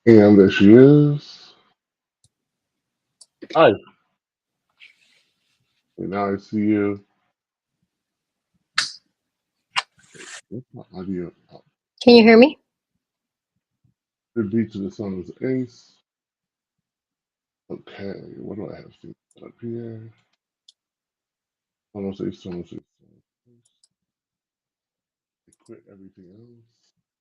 And there she is. Hi. And now I see you. What's my audio? Oh, Can you hear me? the beat to the song is Ace. Okay, what do I have to set up here? Almost Ace, almost Ace. I quit everything else.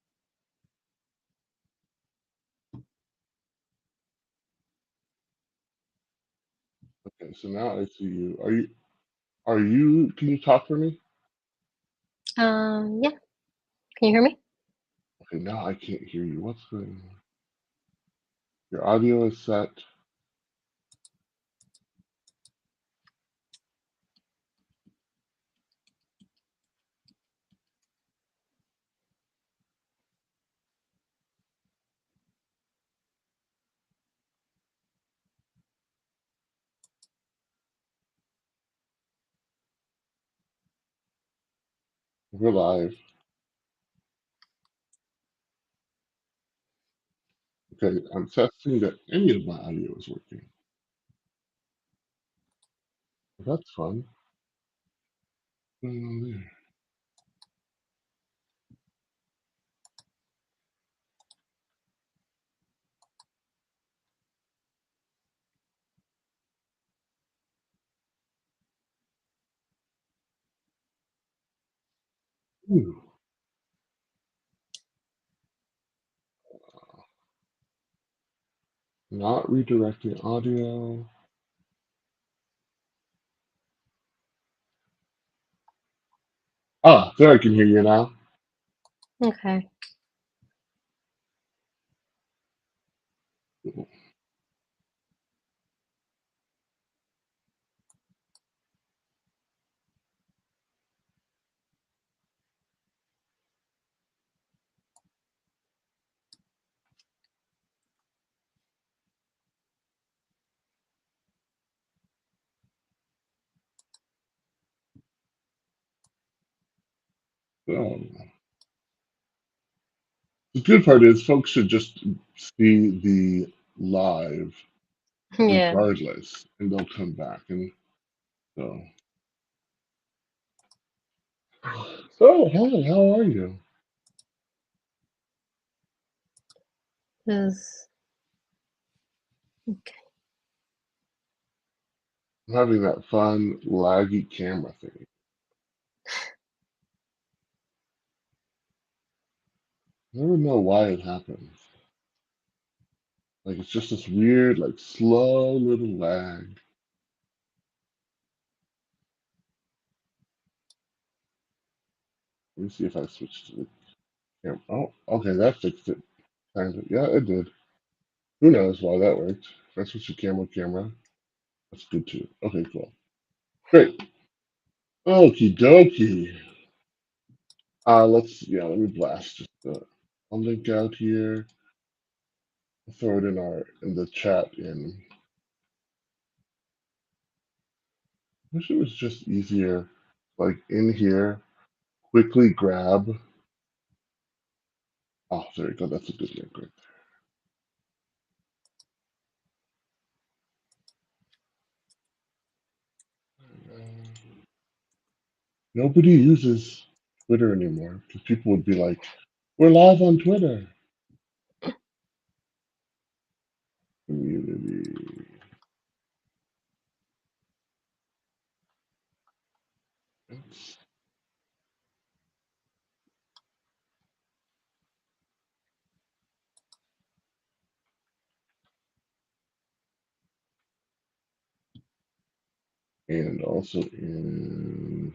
Okay, so now I see you. Are you, can you talk for me? Yeah. Can you hear me? Okay, now I can't hear you. What's going on? Your audio is set. We're live. Okay, I'm testing that any of my audio is working. That's fun. What's going on there? Ooh, not redirecting audio. Ah, there I can hear you now. Okay. The good part is folks should just see the live Yeah. regardless, and they'll come back. And so, so hi, how are you? Is okay. I'm having that fun laggy camera thing. I never know why it happens. Like it's just this weird, like slow little lag. Let me see if I switch to the camera. Oh, okay, that fixed it. Kind of. Yeah, it did. Who knows why that worked? If I switch to camera, that's good too. Okay, cool. Great. Okie dokie. Let me blast just I'll link out here. I'll throw it in the chat in. Wish it was just easier, like in here, quickly grab. Oh, there you go. That's a good link right there. Nobody uses Twitter anymore because people would be like, "We're live on Twitter." Community. And also in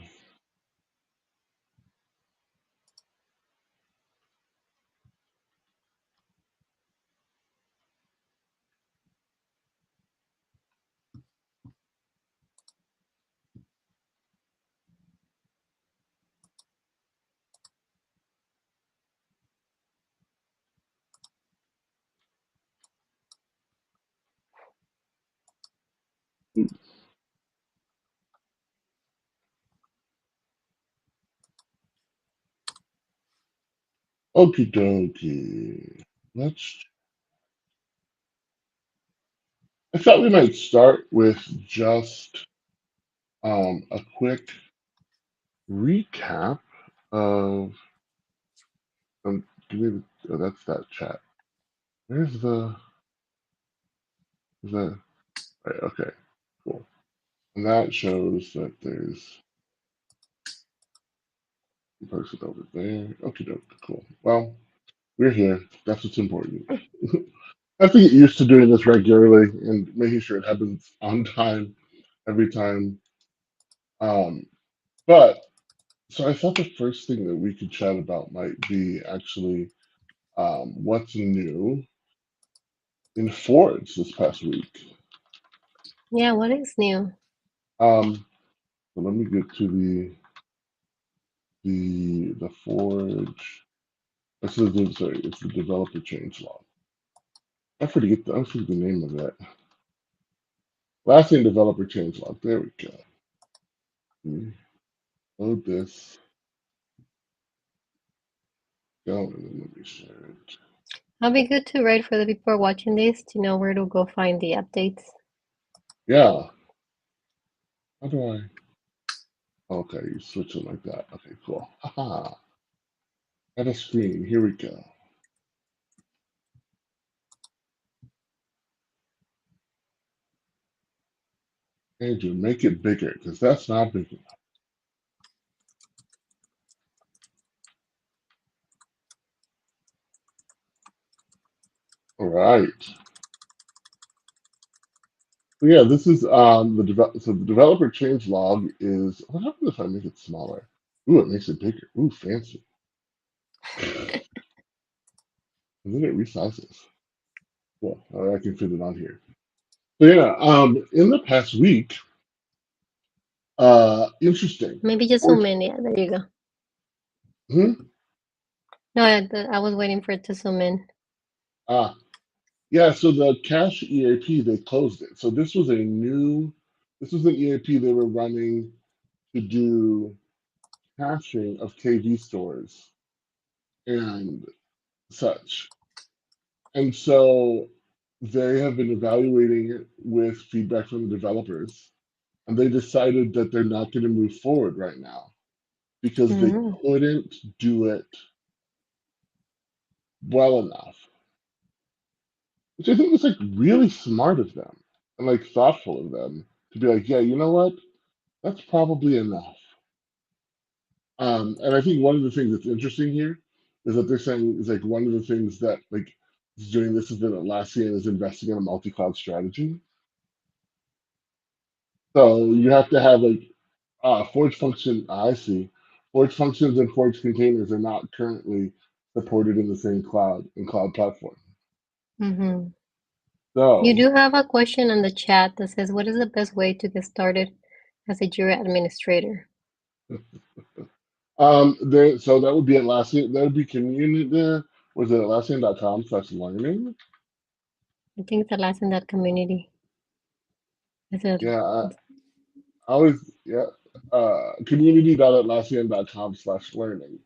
okie dokie. Let's. I thought we might start with just a quick recap of give me oh, that's that chat. Where's the is that right, okay, cool. And that shows that there's a person over there. Okay, cool. Well, we're here. That's what's important. I have to get used to doing this regularly and making sure it happens on time every time. Um, but so I thought the first thing that we could chat about might be actually what's new in Forge this past week. Yeah, what is new? So let me get to the Forge. This is sorry, it's the developer change log. I forget the name of that. Last name developer change log. There we go. Load this. Go and then let me share it. I'll be good to write for the people watching this to know where to go find the updates. Yeah. How do I? Okay, you switch it like that. Okay, cool. Haha. Got a screen. Here we go. Andrew, make it bigger because that's not big enough. All right. So yeah, this is the developer change log is what happens if I make it smaller? Ooh, it makes it bigger. Ooh, fancy. And then it resizes. Cool. All right, I can fit it on here. So yeah, in the past week, interesting. Maybe just zoom in. Yeah, there you go. No, I was waiting for it to zoom in. Yeah, so the cache EAP, they closed it. So this was an EAP they were running to do caching of KV stores and such. And so they have been evaluating it with feedback from the developers, and they decided that they're not going to move forward right now because they couldn't do it well enough. Which I think was like really smart of them and like thoughtful of them to be like, yeah, you know what? That's probably enough. And I think one of the things that's interesting here is that they're saying is like one of the things that like is doing this is that Atlassian is investing in a multi-cloud strategy. So you have to have like Forge function. I see. Forge functions and Forge containers are not currently supported in the same cloud platform. Mm-hmm. So You do have a question in the chat that says, "What is the best way to get started as a Jira administrator?" so that would be Atlassian. That would be community. Was it Atlassian.com/learning? I think it's Atlassian.community. Yeah, I always yeah. Community.atlassian.com/learning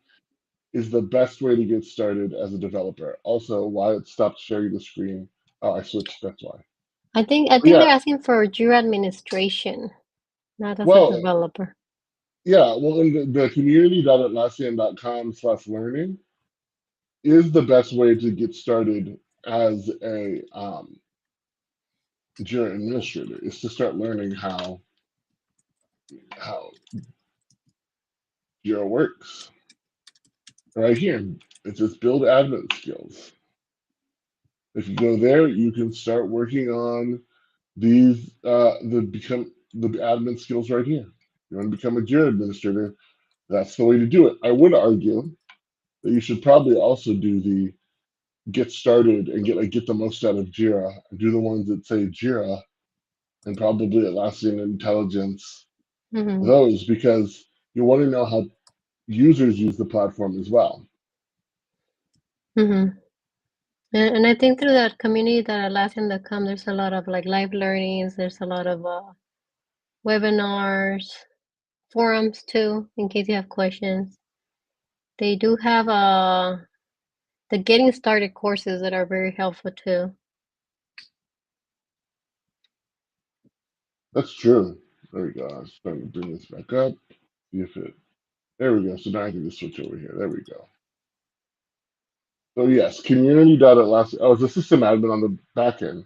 is the best way to get started as a developer. Also, why it stopped sharing the screen. Oh, I switched. That's why. I think Yeah. they're asking for Jira administration, not as a Well, developer. yeah. Well, in the community.atlassian.com/learning is the best way to get started as a Jira administrator. Is to start learning how Jira works. Right here, it says build admin skills. If you go there, you can start working on these the admin skills right here. You want to become a Jira administrator, that's the way to do it. I would argue that you should probably also do the get started and get the most out of Jira and do the ones that say Jira and probably Atlassian Intelligence, those because you want to know how users use the platform as well. Mm-hmm. And I think through that community that Atlassian.com, there's a lot of like live learnings. There's a lot of webinars, forums too, in case you have questions. They do have the getting started courses that are very helpful too. That's true. There we go. I was trying to bring this back up. See if it. There we go. So now I can just switch over here. There we go. So yes, community.atlassian. Oh, as a system admin on the back end,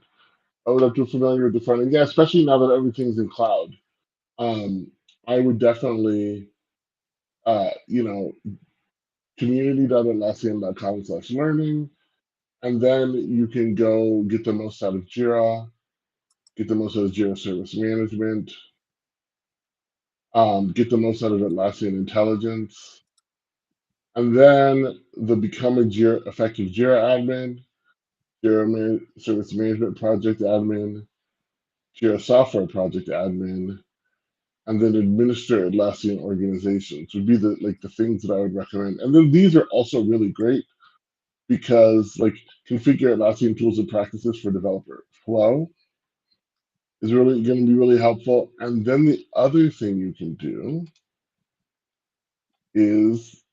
I would have to be familiar with the front end. Yeah, especially now that everything's in cloud. I would definitely, you know, community.atlassian.com/learning, and then you can go get the most out of Jira, get the most out of Jira Service Management, get the most out of Atlassian Intelligence, and then the Become a Jira, Effective Jira Admin, Service Management Project Admin, Jira Software Project Admin, and then administer Atlassian organizations would be the things that I would recommend. And then these are also really great because configure Atlassian tools and practices for developer flow is really going to be really helpful. And then the other thing you can do is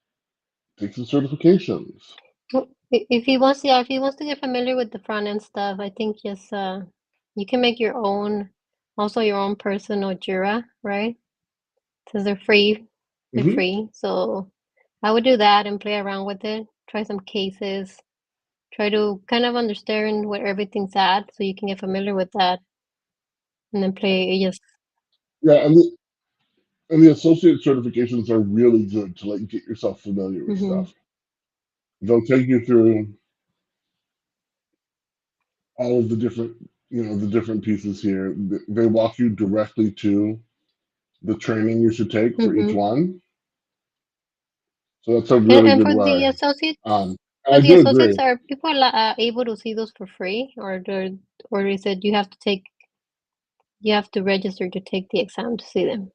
take some certifications. Well, if he wants, yeah, if he wants to get familiar with the front end stuff, I think yes, you can make your own, also your own personal Jira, right? Since they're free, So I would do that and play around with it. Try some cases. Try to kind of understand where everything's at, so you can get familiar with that, and then play. Just Yeah, and the associate certifications are really good to get yourself familiar with stuff. They'll take you through all of the different the different pieces here. They walk you directly to the training you should take for each one. So that's a really and good for way. the associates, I do agree. are people able to see those for free, or is it you have to register to take the exam to see them?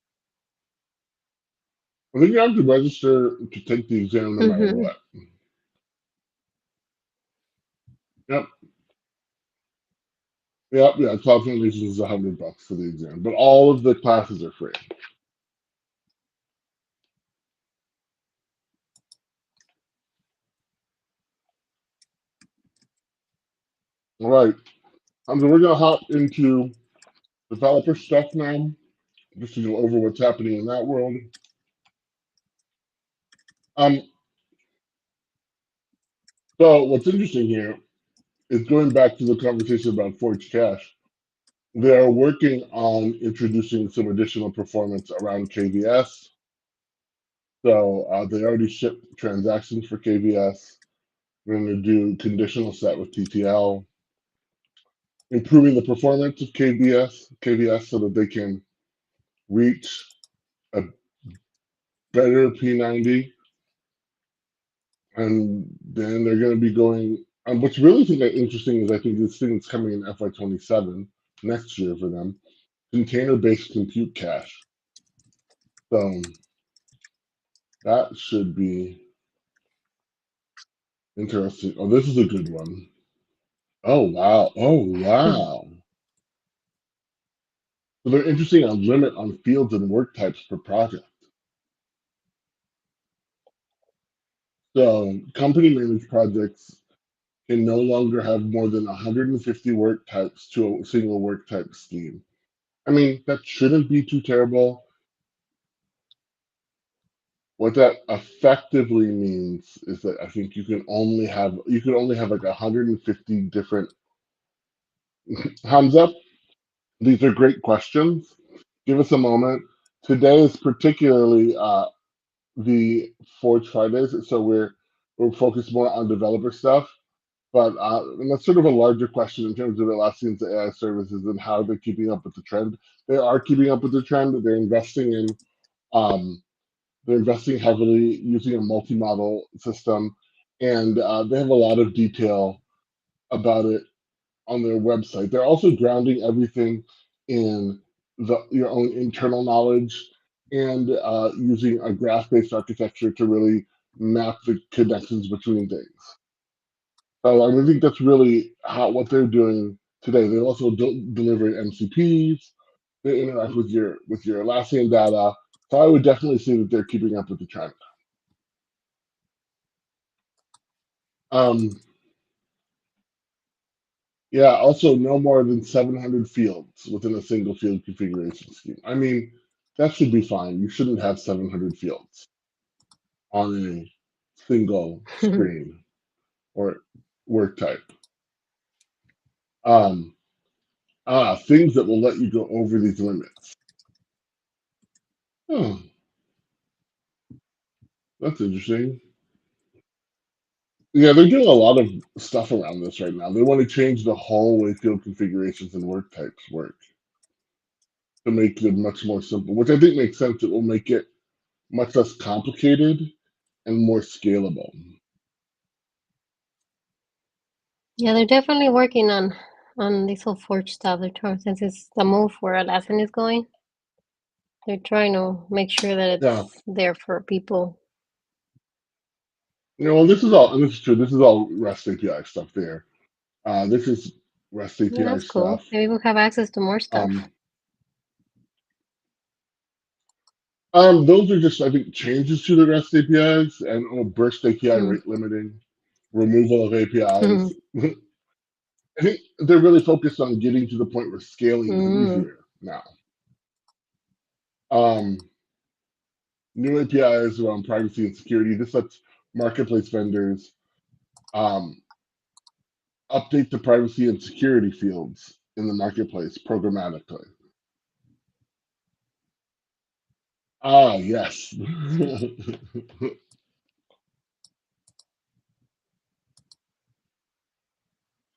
I think you have to register to take the exam no matter what. Yep. Yep. Yeah. Cloud Foundations is $100 for the exam, but all of the classes are free. All right. So we're gonna hop into developer stuff now, just to go over what's happening in that world. So what's interesting here is going back to the conversation about Forge Cache. They are working on introducing some additional performance around KVS. So they already shipped transactions for KVS. We're going to do conditional set with TTL, improving the performance of KVS so that they can reach a better P90. And then they're going to be going. What's really interesting is I think this thing is coming in FY27 next year for them. Container-based compute cache. So that should be interesting. Oh, this is a good one. Oh wow! Oh wow! So they're interesting a limit on fields and work types per project. So company managed projects can no longer have more than 150 work types to a single work type scheme. I mean, that shouldn't be too terrible. What that effectively means is that I think you can only have like 150 different. Hamza, these are great questions. Give us a moment. Today is particularly the Forge Fridays, so we're focused more on developer stuff. But and that's sort of a larger question in terms of Atlassian's AI services and how they're keeping up with the trend. They are keeping up with the trend. They're investing heavily using a multi-model system, and they have a lot of detail about it on their website. They're also grounding everything in your own internal knowledge and using a graph-based architecture to really map the connections between things. So I think that's really what they're doing today. They also deliver MCPs. They interact with your Atlassian data. So I would definitely say that they're keeping up with the trend. Yeah, also no more than 700 fields within a single field configuration scheme. I mean, that should be fine. You shouldn't have 700 fields on a single screen or work type. Things that will let you go over these limits. Oh, that's interesting. Yeah, they're doing a lot of stuff around this right now. They want to change the whole way field configurations and work types work to make them much more simple, which I think makes sense. It will make it much less complicated and more scalable. Yeah, they're definitely working on this whole Forge stuff. They're trying, since it's the move where Atlassian is going, they're trying to make sure that it's there for people. You know, well, this is all, and this is true. This is all REST API stuff there. This is REST API Yeah, that's cool. stuff. Maybe we'll have access to more stuff. Those are just, I think, changes to the REST APIs and burst API rate limiting, removal of APIs. I think they're really focused on getting to the point where scaling is easier now. New APIs around privacy and security. This lets marketplace vendors update the privacy and security fields in the marketplace programmatically. Yes.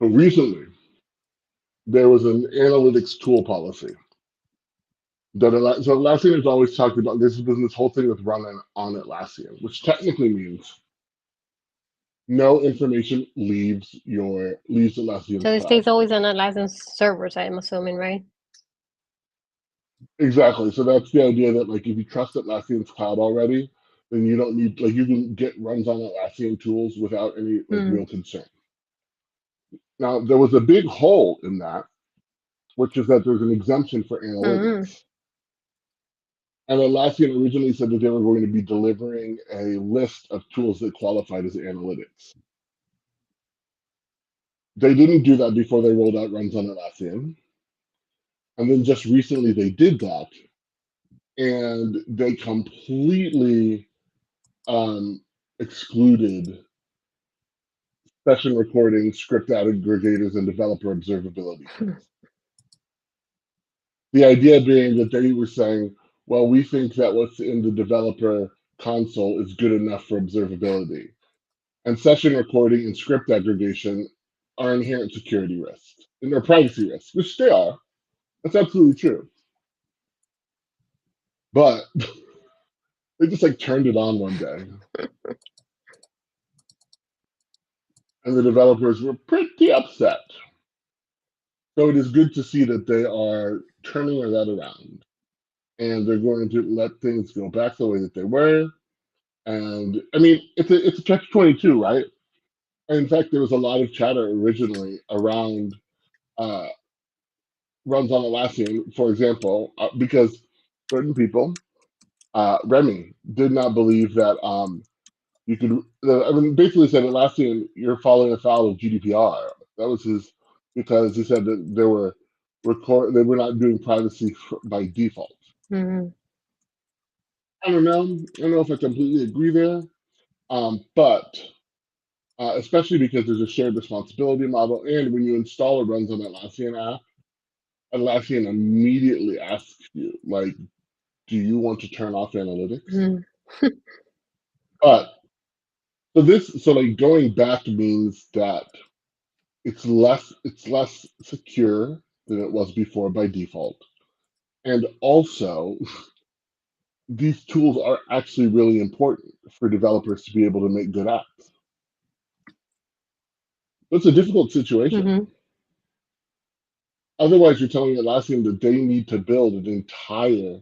So recently, there was an analytics tool policy. So Atlassian has always talked about this has been this whole thing with running on Atlassian, which technically means no information leaves Atlassian's So it cloud. stays always on Atlassian servers, I'm assuming, right? Exactly. So that's the idea that like if you trust Atlassian's cloud already, then you don't need like you can get runs on Atlassian tools without any like real concern. Now there was a big hole in that, which is that there's an exemption for analytics. And Atlassian originally said that they were going to be delivering a list of tools that qualified as analytics. They didn't do that before they rolled out runs on Atlassian. And then just recently they did that. And they completely excluded session recording, script aggregators, and developer observability tools. The idea being that they were saying, well, we think that what's in the developer console is good enough for observability. And session recording and script aggregation are inherent security risks and they're privacy risks, which they are. That's absolutely true. But they just like turned it on one day. And the developers were pretty upset. So it is good to see that they are turning that around. And they're going to let things go back the way that they were. And I mean, it's a catch-22, right? And in fact, there was a lot of chatter originally around runs on Atlassian, for example, because certain people, Remy, did not believe that you could. I mean, basically said Atlassian, you're falling afoul of GDPR. That was his because he said that they were not doing privacy by default. I don't know if I completely agree there, but especially because there's a shared responsibility model, and when you install a runs on Atlassian app, Atlassian immediately asks you, like, do you want to turn off analytics? But so like going back means that it's less secure than it was before by default. And also these tools are actually really important for developers to be able to make good apps. It's a difficult situation. Otherwise, you're telling Atlassian that they need to build an entire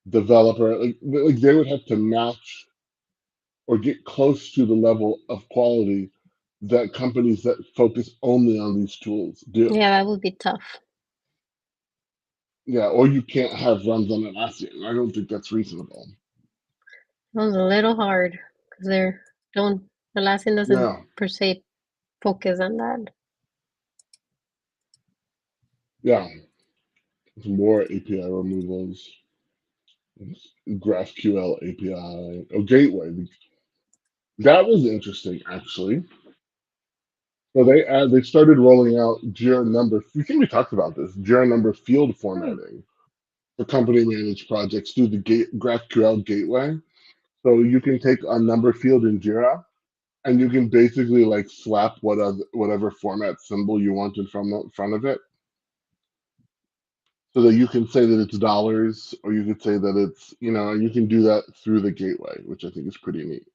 developer, like they would have to match or get close to the level of quality that companies that focus only on these tools do. Yeah, that would be tough. Yeah, or you can't have runs on Atlassian. I don't think that's reasonable. That was a little hard because Atlassian doesn't per se focus on that. Yeah, some more API removals. GraphQL API. Oh, gateway. That was interesting, actually. So they started rolling out Jira number. We think we talked about this. Jira number field formatting for company managed projects through the GraphQL gateway. So you can take a number field in Jira, and you can basically like slap whatever format symbol you want in front of it, so that you can say that it's dollars, or you could say that it's, and you can do that through the gateway, which I think is pretty neat.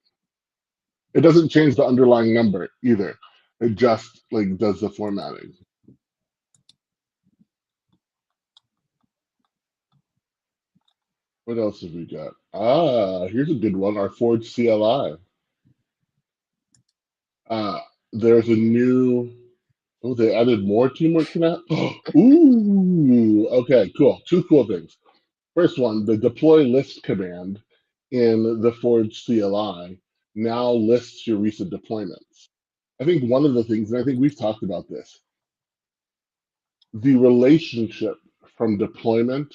It doesn't change the underlying number either. It just like does the formatting. What else have we got? Here's a good one. Our Forge CLI. Uh, there's a new. Oh, they added more teamwork to that. Ooh. Okay. Cool. Two cool things. First one, the deploy list command in the Forge CLI now lists your recent deployments. I think one of the things, and I think we've talked about this, the relationship from deployment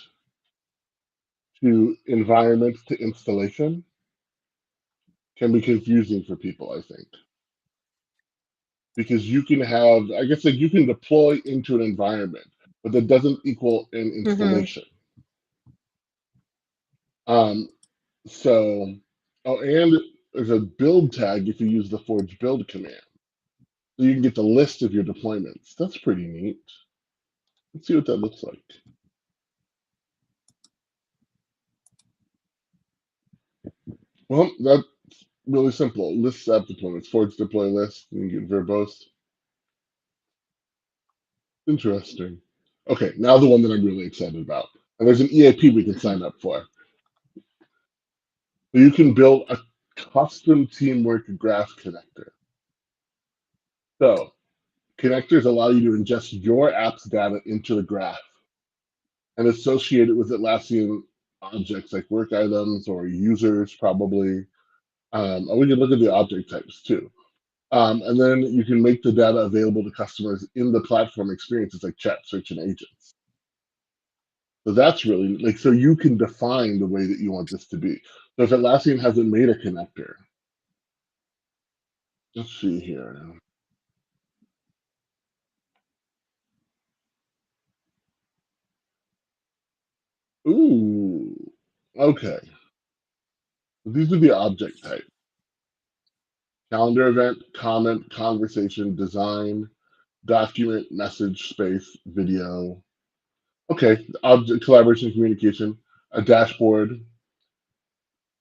to environment to installation can be confusing for people, I think. Because you can have, I guess, like you can deploy into an environment, but that doesn't equal an installation. Um, so, oh, and there's a build tag if you use the Forge build command. So you can get the list of your deployments. That's pretty neat. Let's see what that looks like. Well, that's really simple. List app deployments, Forge deploy list, and you get verbose. Interesting. Okay, now the one that I'm really excited about. And there's an EAP we can sign up for. So you can build a custom teamwork graph connector. So connectors allow you to ingest your app's data into the graph and associate it with Atlassian objects like work items or users, probably. And we can look at the object types too. And then you can make the data available to customers in the platform experiences like chat, search, and agents. So that's really like, so you can define the way that you want this to be. So if Atlassian hasn't made a connector, let's see here. Ooh, okay. These are the object types: calendar event, comment, conversation, design, document, message, space, video. Okay, object collaboration, communication, a dashboard,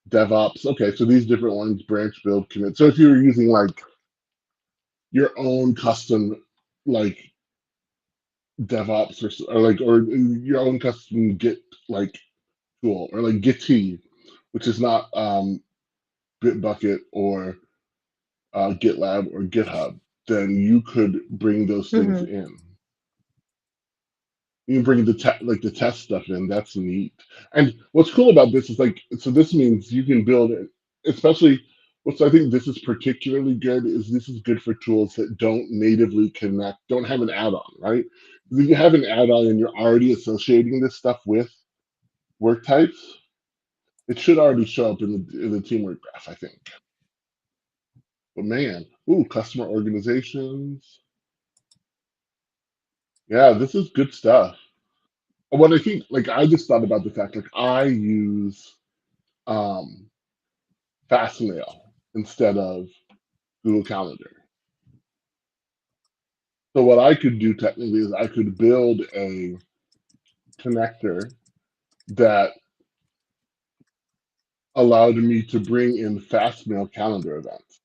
DevOps. Okay, so these different ones: branch, build, commit. So if you're using like your own custom, like DevOps or your own custom Git like tool, or like Git, which is not Bitbucket or GitLab or GitHub, then you could bring those things in. You can bring the test stuff in. That's neat. And what's cool about this is like, so this means you can build it, especially what's, I think this is particularly good, is this is good for tools that don't natively connect, don't have an add-on, right? If you have an add-on and you're already associating this stuff with work types, it should already show up in the teamwork graph, I think. But man, ooh, customer organizations. Yeah, this is good stuff. What I think, like, I just thought about the fact, like, I use um, Fastmail instead of Google Calendar. So what I could do technically is I could build a connector that allowed me to bring in Fastmail calendar events,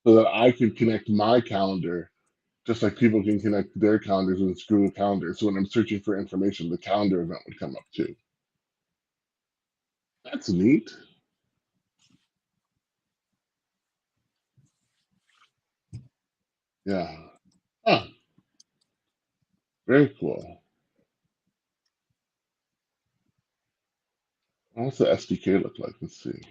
so that I could connect my calendar just like people can connect their calendars with Google Calendar. So when I'm searching for information, the calendar event would come up too. That's neat. Yeah. Ah, very cool. What's the SDK look like? Let's see.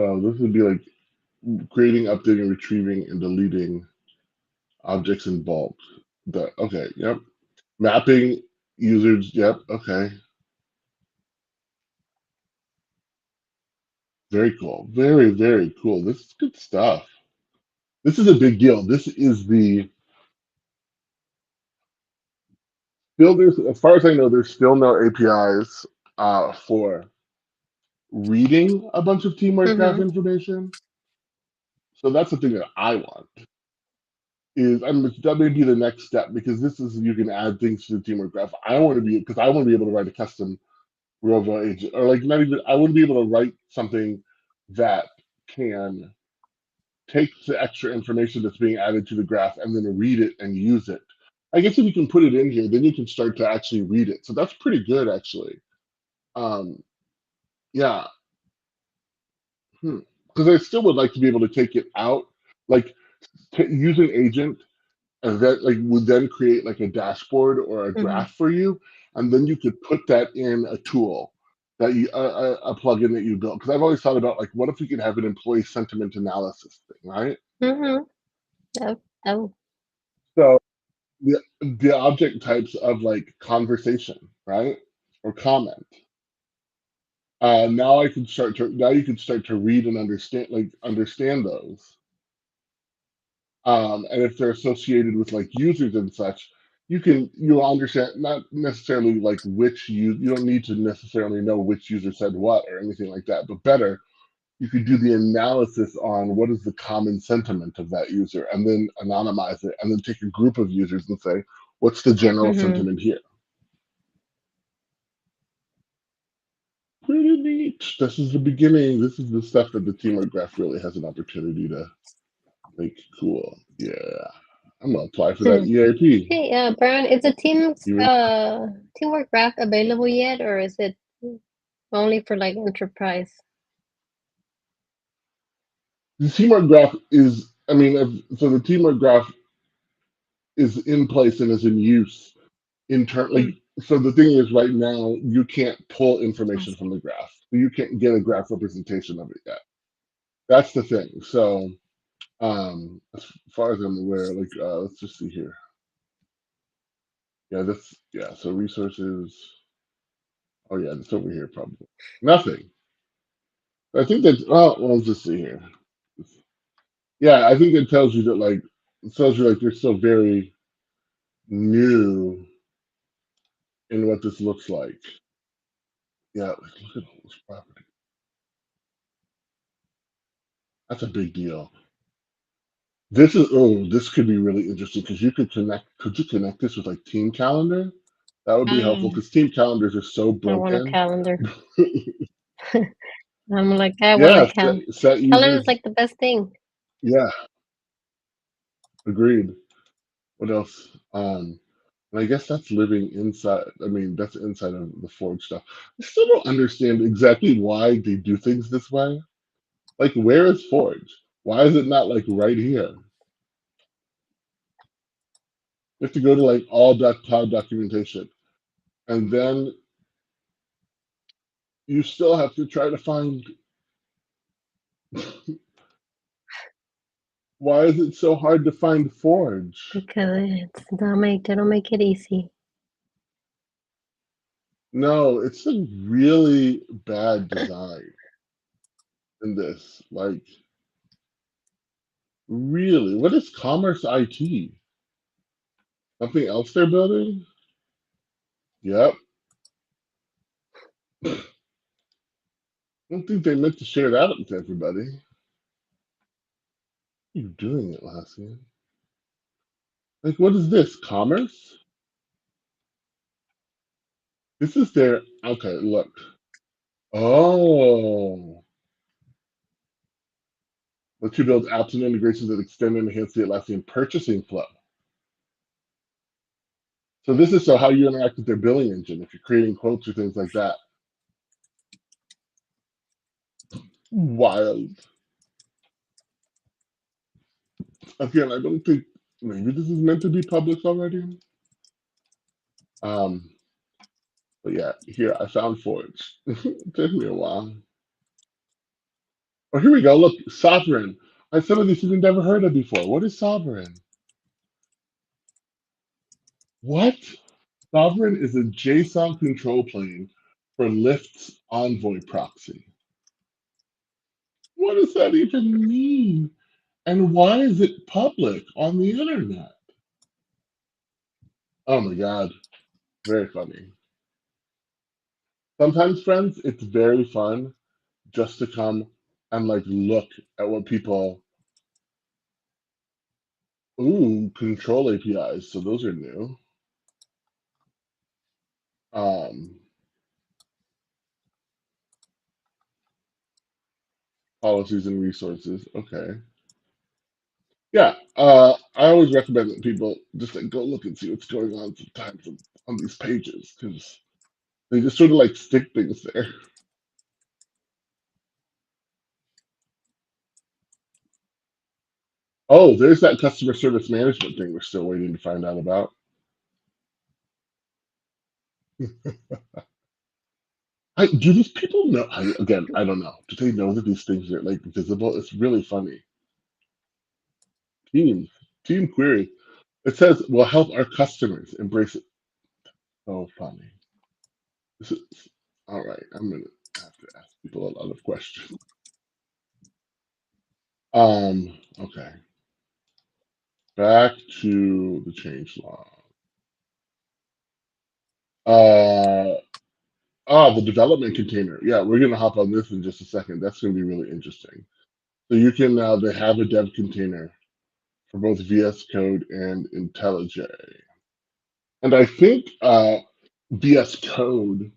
So this would be like creating, updating, retrieving, and deleting objects in bulk. Okay, yep. Mapping users, yep, okay. Very cool. Very, very cool. This is good stuff. This is a big deal. This is as far as I know, there's still no APIs for reading a bunch of teamwork graph Mm-hmm. information. So that's the thing that I want. That may be the next step, because this is, you can add things to the teamwork graph. I want to be able to write a custom Rovo agent, or like not even, I want to be able to write something that can take the extra information that's being added to the graph and then read it and use it. I guess if you can put it in here, then you can start to actually read it. So that's pretty good, actually. Yeah. Because I still would like to be able to take it out, like use an agent, and that like would then create like a dashboard or a Mm-hmm. graph for you, and then you could put that in a tool that you a plugin that you built. Because I've always thought about, like, what if we could have an employee sentiment analysis thing, right? Mm-hmm. Oh. So the object types of like conversation, right, or comment. Now you can start to read and understand those. And if they're associated with like users and such, you'll understand, not necessarily like you don't need to necessarily know which user said what or anything like that, but better, you could do the analysis on what is the common sentiment of that user, and then anonymize it, and then take a group of users and say, what's the general Mm-hmm. sentiment here? Pretty neat. This is the beginning. This is the stuff that the teamwork graph really has an opportunity to make cool. Yeah. I'm gonna apply for that EAP. Hey, Brian, is the teamwork graph available yet, or is it only for like enterprise? The teamwork graph is, so the teamwork graph is in place and is in use internally. So the thing is, right now, you can't pull information from the graph. You can't get a graph representation of it yet. That's the thing. So, as far as I'm aware, like, let's just see here. Yeah, so resources. Oh yeah, it's over here probably. Nothing. I think that, well, let's just see here. Yeah, I think it tells you that, like, it tells you like you're still very new in what this looks like. Yeah, like, look at all this property. That's a big deal. This could be really interesting, because could you connect this with like team calendar? That would be helpful, because team calendars are so I want a broken. calendar. I'm like, I want Yeah, a calendar. set Calendar is users. like the best thing. Yeah, agreed. What else? And I guess that's living inside. That's inside of the Forge stuff. I still don't understand exactly why they do things this way. Like, where is Forge? Why is it not like right here? You have to go to like all cloud documentation, and then you still have to try to find. Why is it so hard to find Forge? Because they don't make it easy. No, it's a really bad design in this. Like, really, what is Commerce IT? Something else they're building? Yep. I don't think they meant to share that with everybody. What are you doing, Atlassian? Like, what is this? Commerce? This is their. Okay, look. Oh. Let you build apps and integrations that extend and enhance the Atlassian purchasing flow. So this is how you interact with their billing engine if you're creating quotes or things like that. Wild. Again, I don't think, maybe this is meant to be public already. But yeah, here I found Forge. It took me a while. Oh, here we go. Look, Sovereign. Some of these you've never heard of before. What is Sovereign? What? Sovereign is a JSON control plane for Lyft's Envoy proxy. What does that even mean? And why is it public on the internet? Oh my God. Very funny. Sometimes, friends, it's very fun just to come and like look at what people. Ooh, control APIs. So those are new. Policies and resources. Okay. Yeah. I always recommend that people just like go look and see what's going on sometimes on these pages because they just sort of like stick things there. Oh, there's that customer service management thing we're still waiting to find out about. Do these people know? Again, I don't know. Do they know that these things are like visible? It's really funny. Team, team query. It says we'll help our customers embrace it. So funny. This is all right. I'm gonna have to ask people a lot of questions. Okay. Back to the change log. The development container. Yeah, we're gonna hop on this in just a second. That's gonna be really interesting. So you can now they have a dev container for both VS Code and IntelliJ. And I think VS Code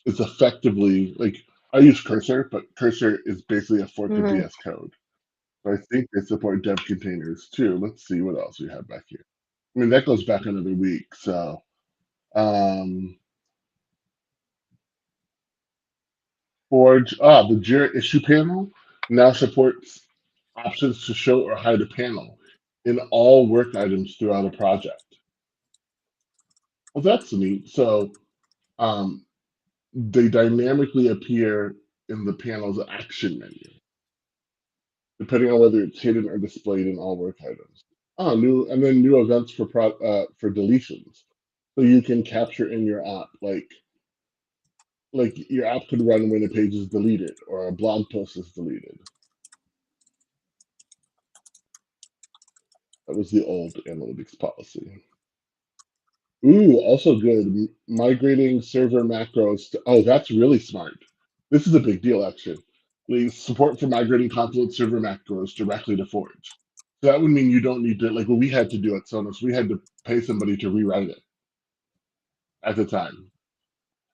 is effectively like I use Cursor, but Cursor is basically a fork of VS Code. So I think they support dev containers too. Let's see what else we have back here. I mean that goes back another week. So Forge, the Jira issue panel now supports options to show or hide a panel in all work items throughout a project. Well, that's neat. So um, they dynamically appear in the panel's action menu, depending on whether it's hidden or displayed in all work items. New events for deletions, so you can capture in your app like your app could run when a page is deleted or a blog post is deleted. That was the old analytics policy. Ooh, also good. Migrating server macros to, oh, that's really smart. This is a big deal, actually. Support for migrating Confluent server macros directly to Forge. So that would mean you don't need to, like what we had to do at Sonos, we had to pay somebody to rewrite it at the time.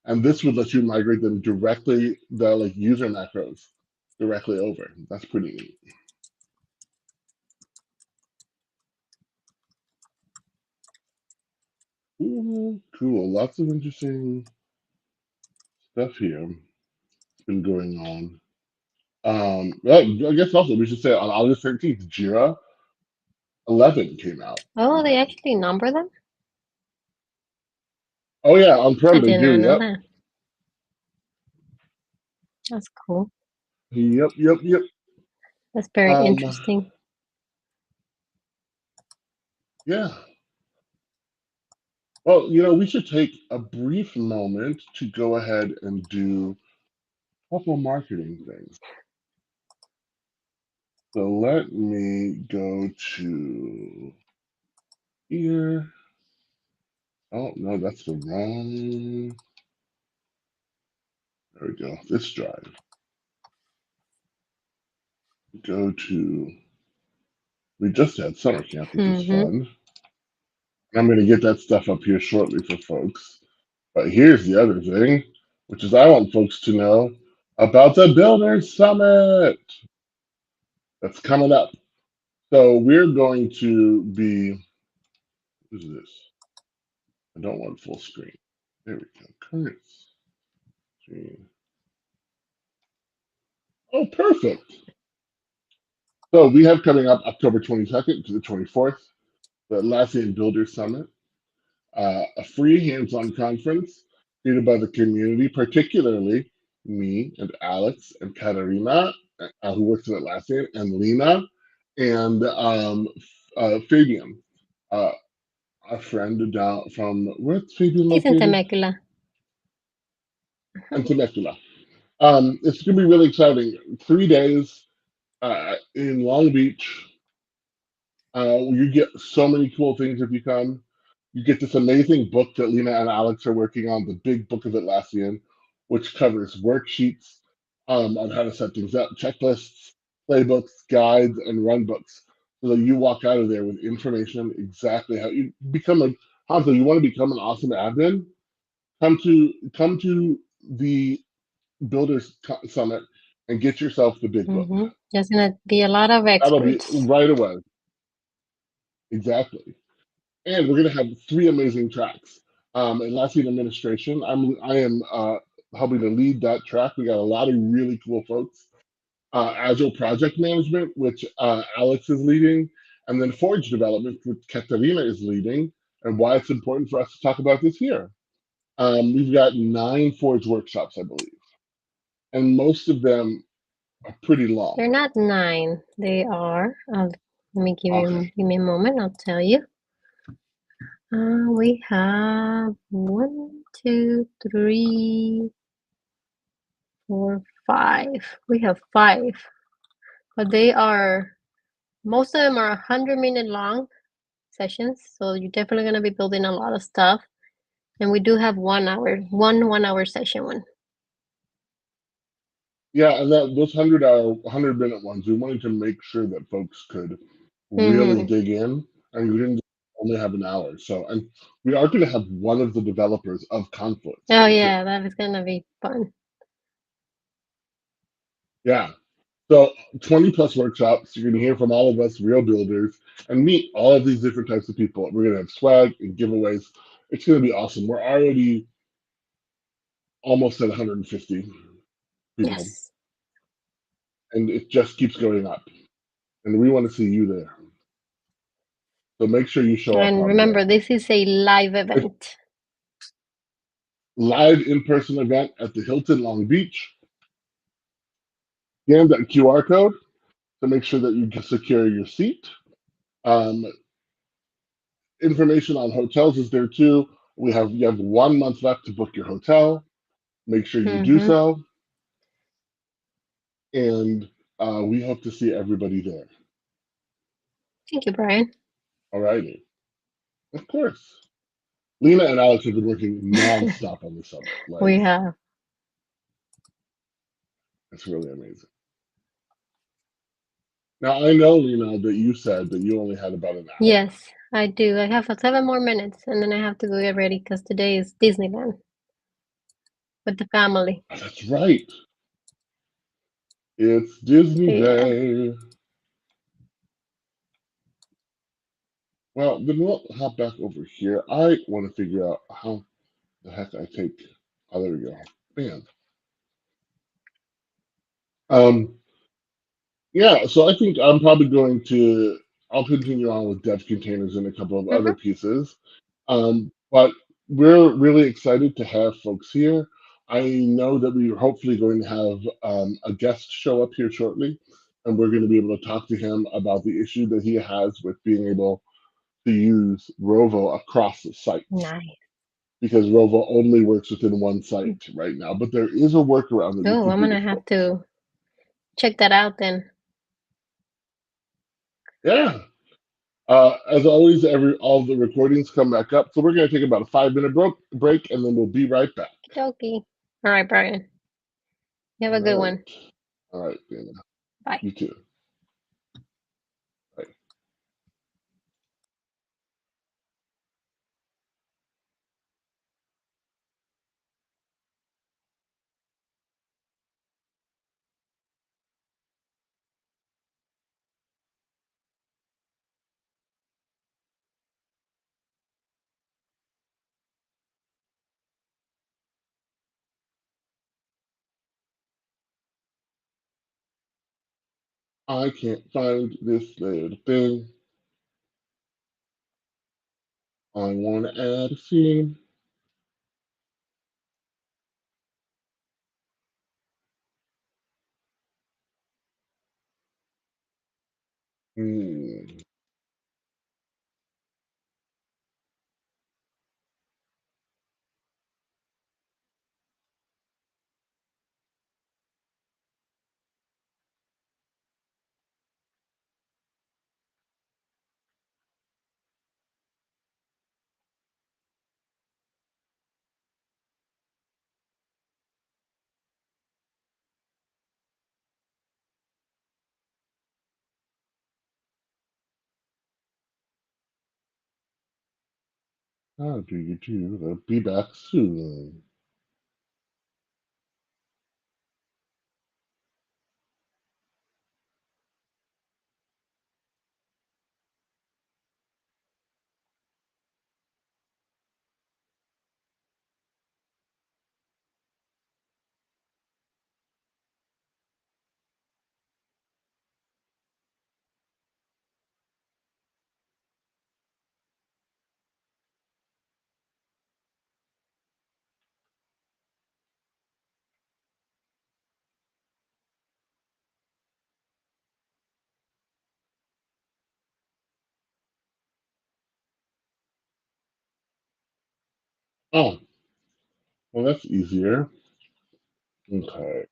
And this would let you migrate them directly, the like user macros directly over. That's pretty neat. Ooh, cool. Lots of interesting stuff here. Been going on. Well, I guess also we should say on August 13th, Jira 11 came out. Oh, they actually number them? Oh yeah, on I Prem they did do. not know Yep. that. That's cool. Yep. That's very Um, interesting. yeah. Well, we should take a brief moment to go ahead and do a couple marketing things. So let me go to here. Oh no, that's the wrong. There we go. This drive. Go to. We just had summer camp, which is fun. I'm going to get that stuff up here shortly for folks. But here's the other thing, which is I want folks to know about the Builders Summit that's coming up. So we're going to be, what is this? I don't want full screen. There we go. Current screen. Oh, perfect. So we have coming up October 22nd to the 24th, the Atlassian Builders Summit, a free hands-on conference created by the community, particularly me and Alex and Katarina who works at Atlassian, and Lina, and Fabian, a friend down from, where's Fabian He's in located? Temecula. In Temecula. It's going to be really exciting. 3 days in Long Beach. You get so many cool things if you come. You get this amazing book that Lina and Alex are working on, the Big Book of Atlassian, which covers worksheets on how to set things up, checklists, playbooks, guides, and run books, so that you walk out of there with information exactly how you become a Hanzo. You want to become an awesome admin? Come to the Builders Summit and get yourself the Big Book. There's gonna be a lot of That'll be experts. right away. Exactly. And we're going to have 3 amazing tracks. Atlassian administration. I am helping to lead that track. We got a lot of really cool folks. Agile project management, which Alex is leading, and then Forge development, which Katarina is leading, and why it's important for us to talk about this here. We've got 9 Forge workshops, I believe, and most of them are pretty long. They're not 9. They are. Let me give me a moment. I'll tell you. We have 1, 2, 3, 4, 5. We have 5, but they are, most of them are 100-minute long sessions. So you're definitely going to be building a lot of stuff. And we do have 1 hour session one. Yeah, and those 100-minute ones, we wanted to make sure that folks could really dig in, and we didn't only have an hour. So, and we are going to have one of the developers of Confluence. Oh yeah, that is going to be fun. Yeah. So 20 plus workshops. You're going to hear from all of us real builders and meet all of these different types of people. We're going to have swag and giveaways. It's going to be awesome. We're already almost at 150 people. Yes. And it just keeps going up. And we want to see you there. So make sure you show up. And remember, this is a live event. Live in-person event at the Hilton Long Beach. Scan that QR code to make sure that you can secure your seat. Information on hotels is there too. You have 1 month left to book your hotel. Make sure you do so. And we hope to see everybody there. Thank you, Bryan. All righty. Of course. Lina and Alex have been working nonstop on this summit. We have. It's really amazing. Now, I know, Lina, that you said that you only had about an hour. Yes, I do. I have 7 more minutes, and then I have to go get ready because today is Disneyland with the family. Oh, that's right. It's Disney Day. Well, then we'll hop back over here. I want to figure out how the heck I take. Oh, there we go. Man. Yeah, so I think I'm probably I'll continue on with dev containers and a couple of other pieces. But we're really excited to have folks here. I know that we are hopefully going to have a guest show up here shortly, and we're going to be able to talk to him about the issue that he has with being able to use Rovo across the site. Nice. Because Rovo only works within one site right now, but there is a workaround. Oh, I'm going to have to check that out then. Yeah. As always, all the recordings come back up. So we're going to take about a 5-minute break, and then we'll be right back. Okay. All right, Bryan. You have a good one. All right, Dana. Bye. You too. Bye. I can't find this little thing. I want to add a scene. Hmm. How do you do? Be back soon. Oh, well, that's easier. Okay.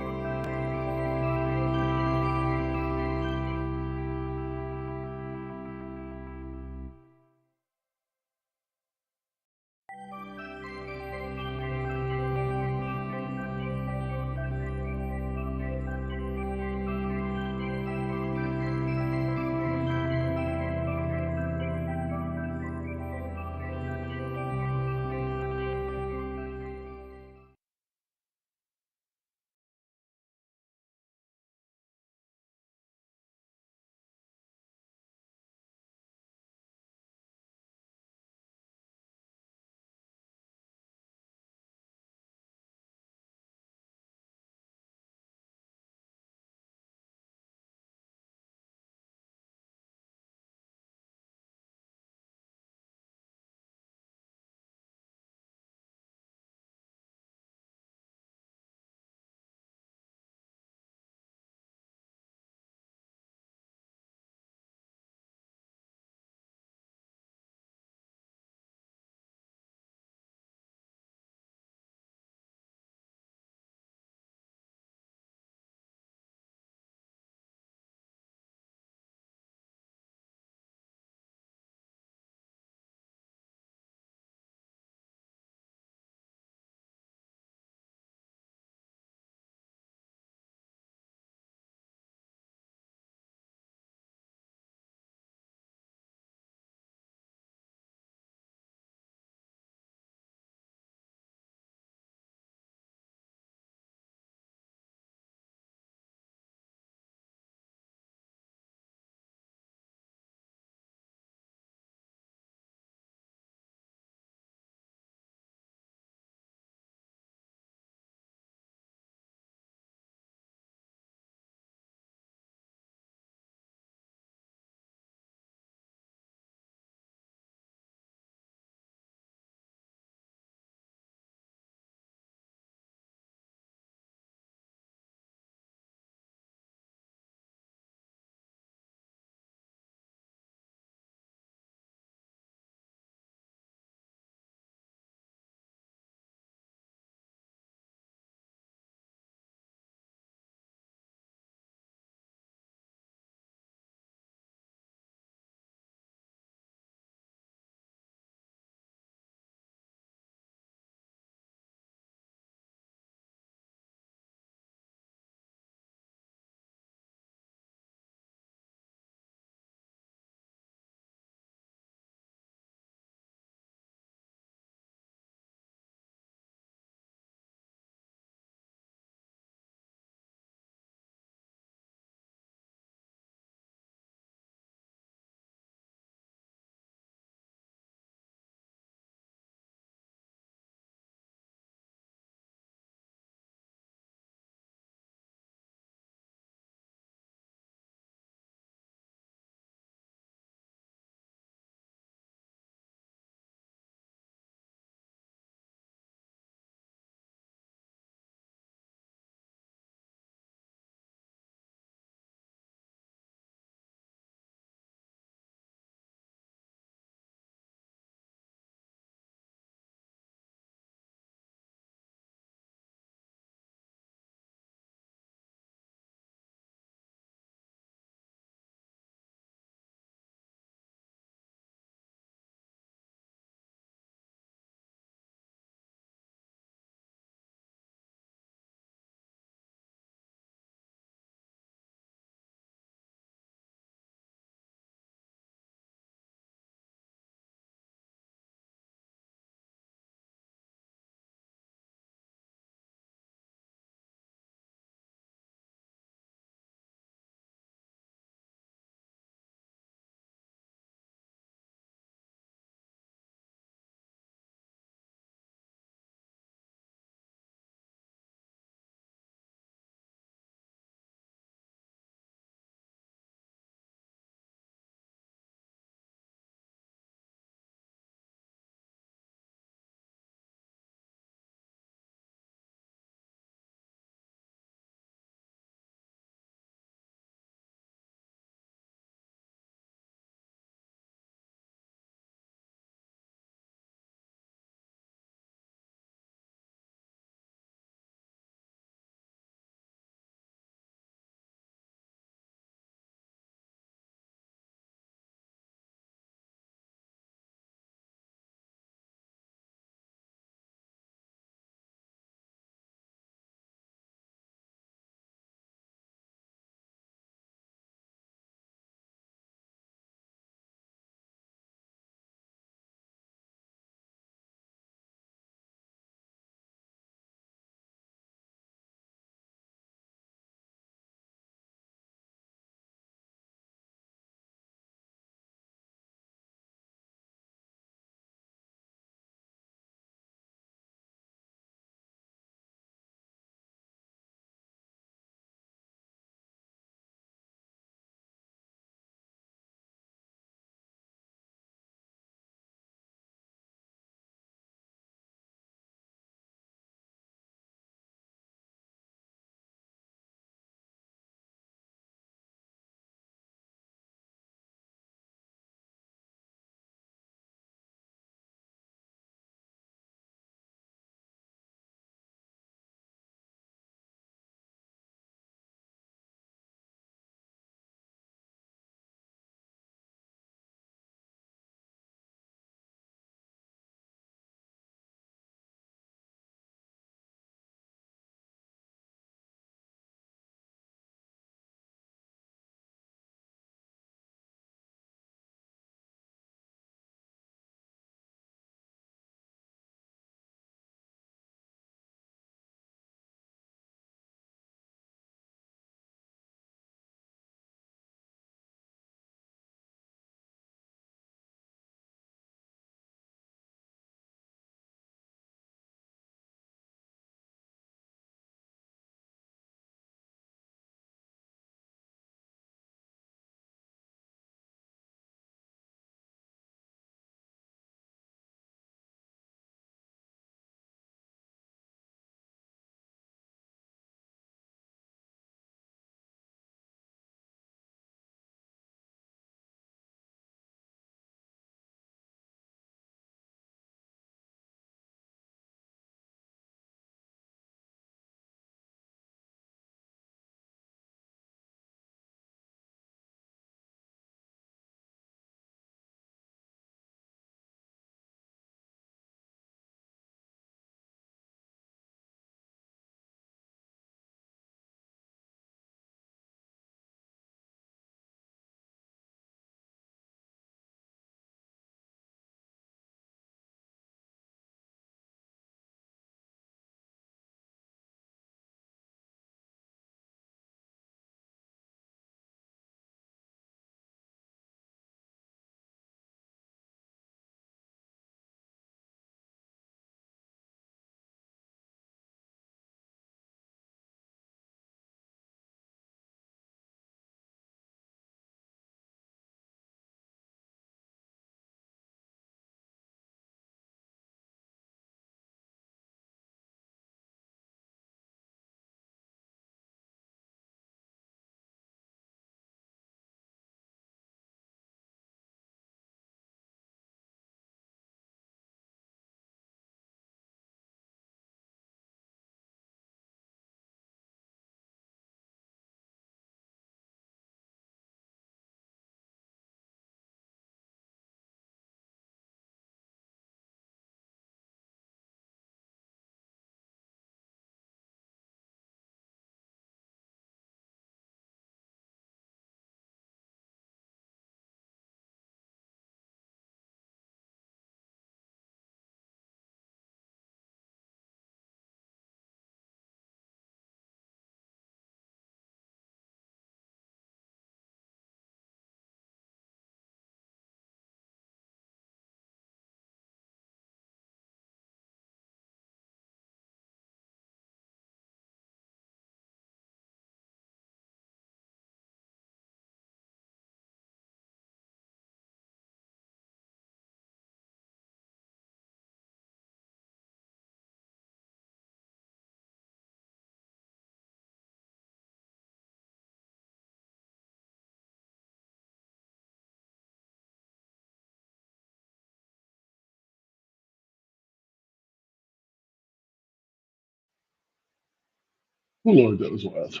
Oh Lord, that was wild.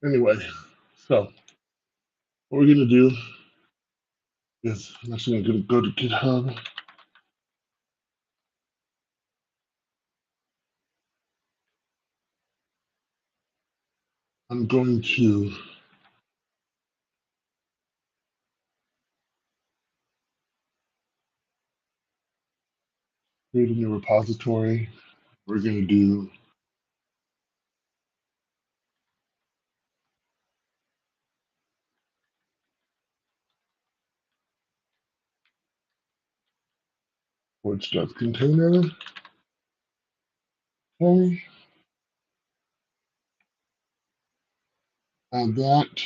Anyway, so what we're gonna do is I'm actually gonna go to GitHub. I'm going to create a new repository. We're gonna do storage.container. Okay. Add that.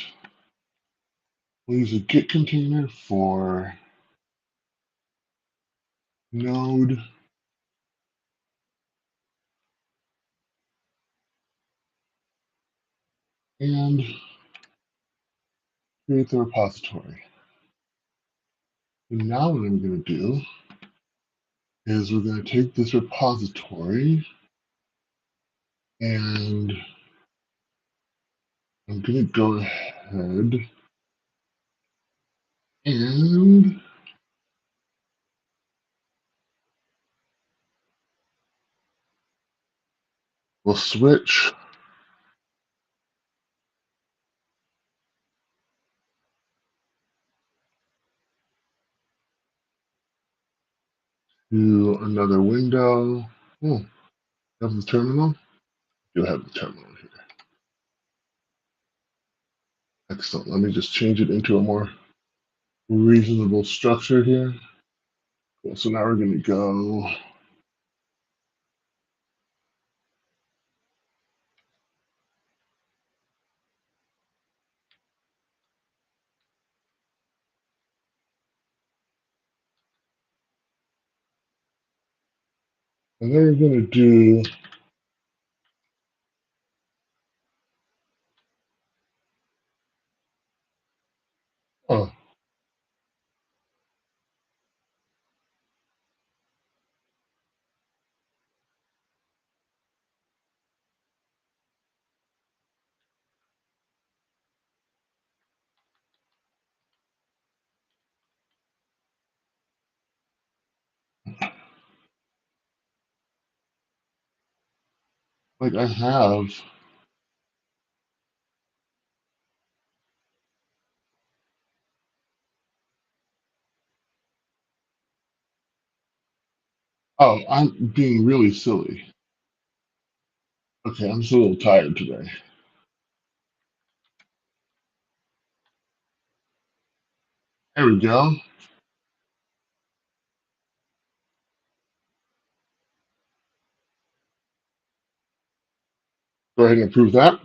We'll use a Git container for node. And create the repository. And now what I'm going to do is we're going to take this repository and I'm going to go ahead and we'll switch to another window. Oh, have the terminal? Do have the terminal here. Excellent. Let me just change it into a more reasonable structure here. Cool. So now we're going to go and then we're going to do like I have oh, I'm being really silly. Okay, I'm just a little tired today. There we go. Go ahead and approve that.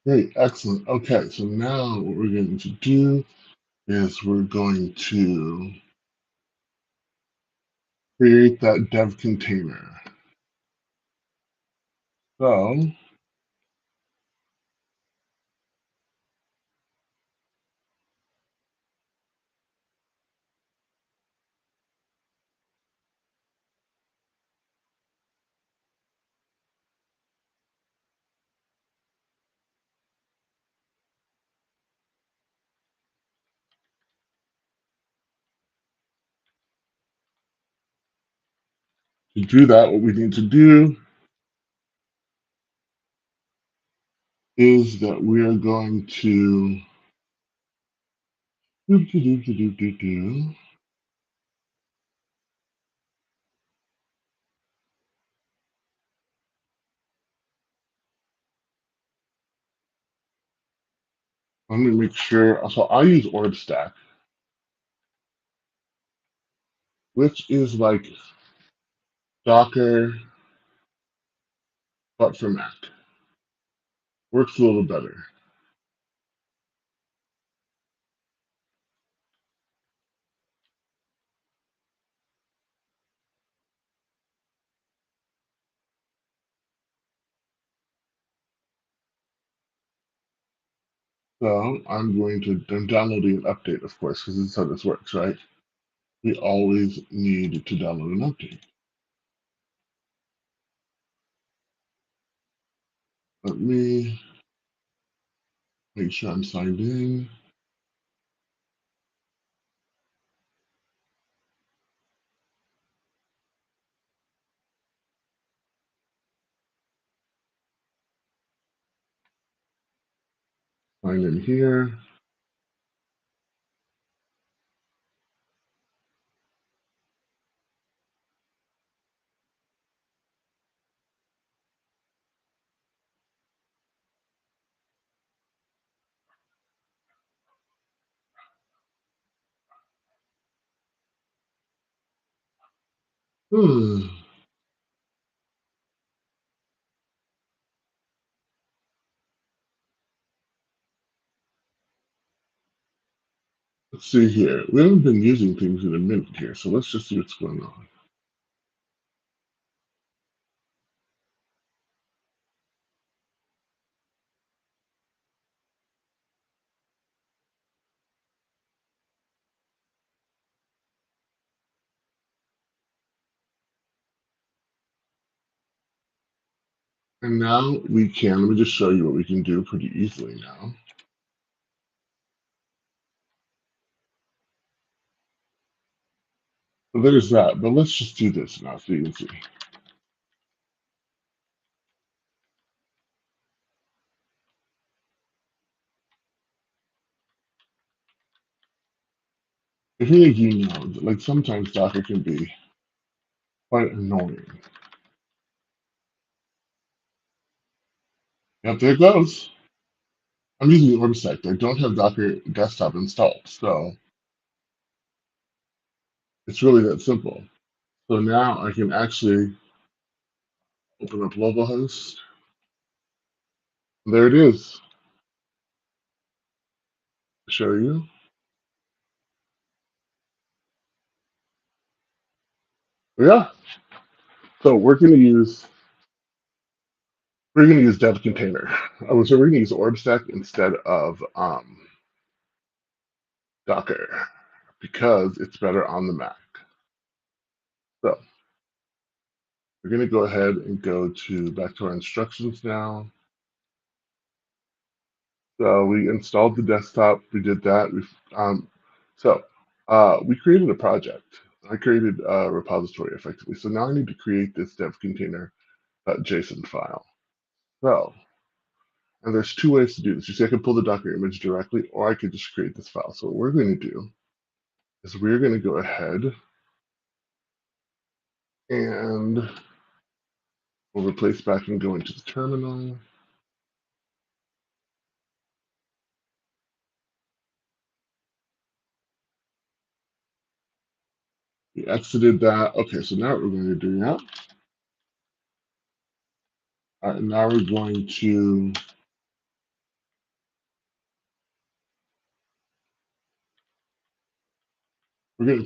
Great, excellent. Okay, so now what we're going to do is we're going to create that dev container. So to do that, what we need to do is that we are going to let me make sure. So I use OrbStack, which is like Docker, but for Mac. Works a little better. So I'm going to, I'm downloading an update, of course, because this is how this works, right? We always need to download an update. Let me make sure I'm signed in. Sign in here. Hmm. Let's see here. We haven't been using things in a minute here, so let's just see what's going on. And now we can, let me just show you what we can do pretty easily now. So there's that, but let's just do this now so you can see. If any of you know that, like, sometimes Docker can be quite annoying. Yep, there it goes. I'm using the orb sect. I don't have Docker desktop installed, so it's really that simple. So now I can actually open up localhost. There it is. Show you. Yeah. So we're going to use dev container. So we're going to use orb sect instead of Docker because it's better on the Mac. So we're going to go ahead and go back to our instructions now. So we installed the desktop. We did that. We created a project. I created a repository effectively. So now I need to create this dev container.json file. So, and there's two ways to do this. You see, I can pull the Docker image directly, or I could just create this file. So what we're going to do is we're going to go ahead and we'll replace back and go into the terminal. We exited that. Okay, so now what we're going to do now. All right, now we're going to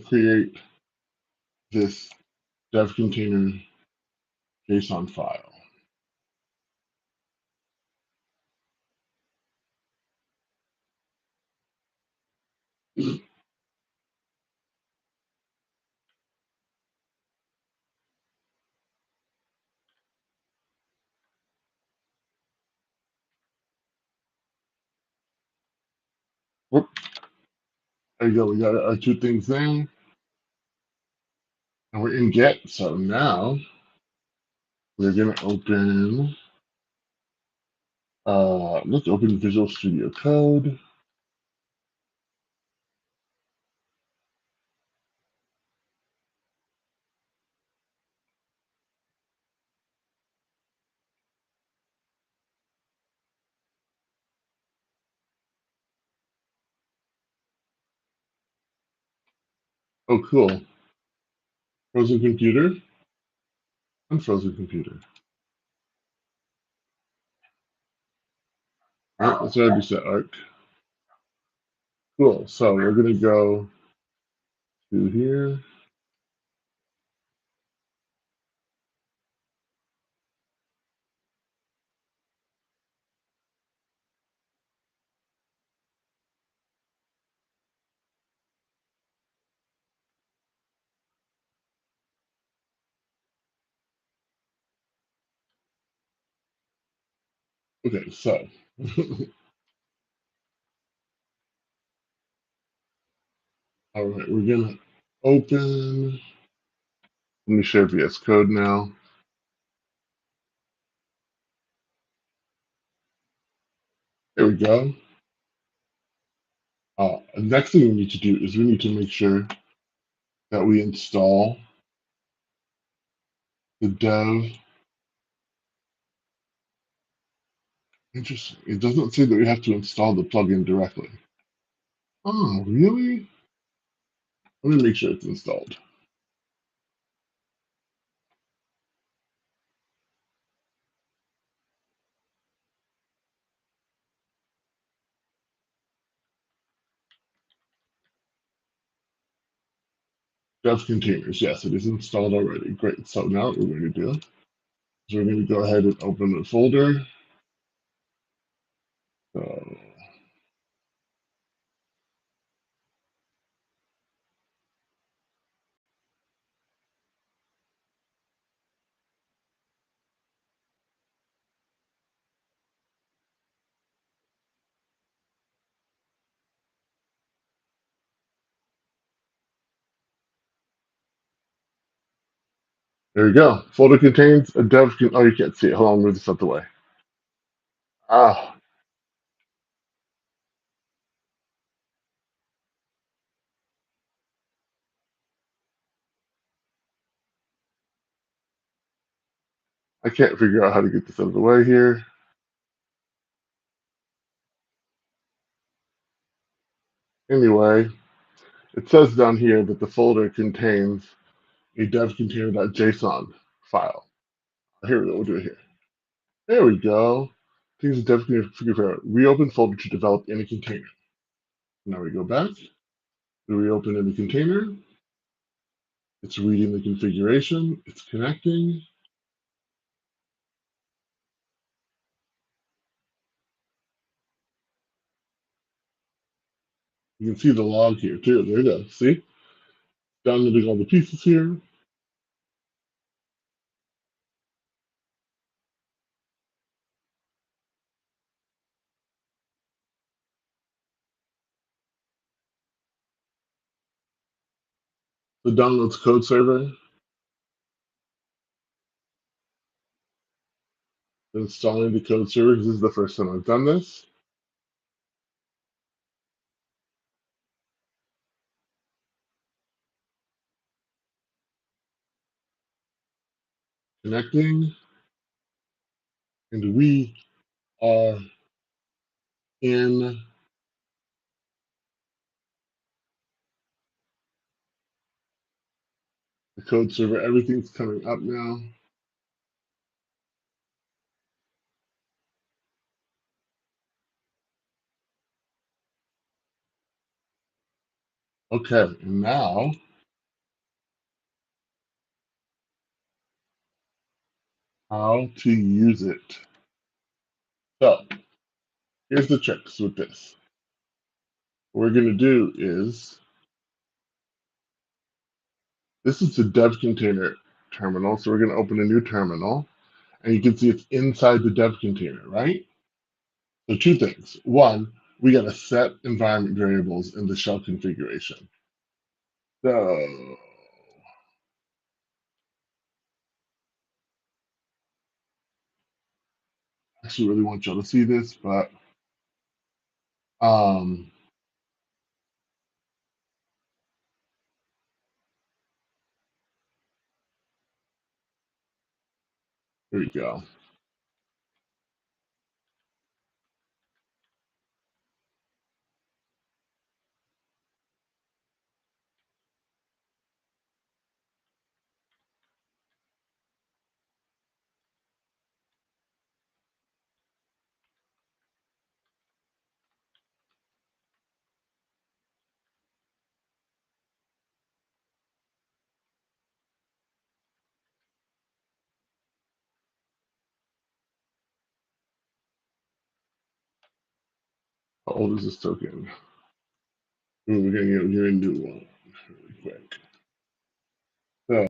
create this dev container JSON file. Whoop, there you go. We got our two things there, and we're in Get. So now we're going to open. Let's open Visual Studio Code. Oh, cool. Frozen computer. Unfrozen computer. All right, let's already set arc. Cool. So we're going to go to here. Okay, so all right, we're gonna open. Let me share VS Code now. There we go. Next thing we need to do is we need to make sure that we install the dev. Interesting. It doesn't say that we have to install the plugin directly. Oh, really? Let me make sure it's installed. Dev containers. Yes, it is installed already. Great. So now what we're going to do is we're going to go ahead and open the folder. So there we go. Folder contains a dev. Oh, you can't see it. Hold on, move this out the way. Ah, I can't figure out how to get this out of the way here. Anyway, it says down here that the folder contains a dev container.json file. Here we go. We'll do it here. There we go. Things dev container. Reopen folder to develop in a container. Now we go back. We reopen in the container. It's reading the configuration. It's connecting. You can see the log here too. There you go. See? Downloading all the pieces here. The downloads code server. Installing the code server. This is the first time I've done this. Connecting. And we are in the code server. Everything's coming up now. Okay, and now how to use it. So here's the tricks with this. What we're going to do is, this is the dev container terminal. So we're going to open a new terminal, and you can see it's inside the dev container, right? So two things. One, we got to set environment variables in the shell configuration. So I actually really want y'all to see this, but here we go. How old is this token? Ooh, we're going to get a new one really quick. So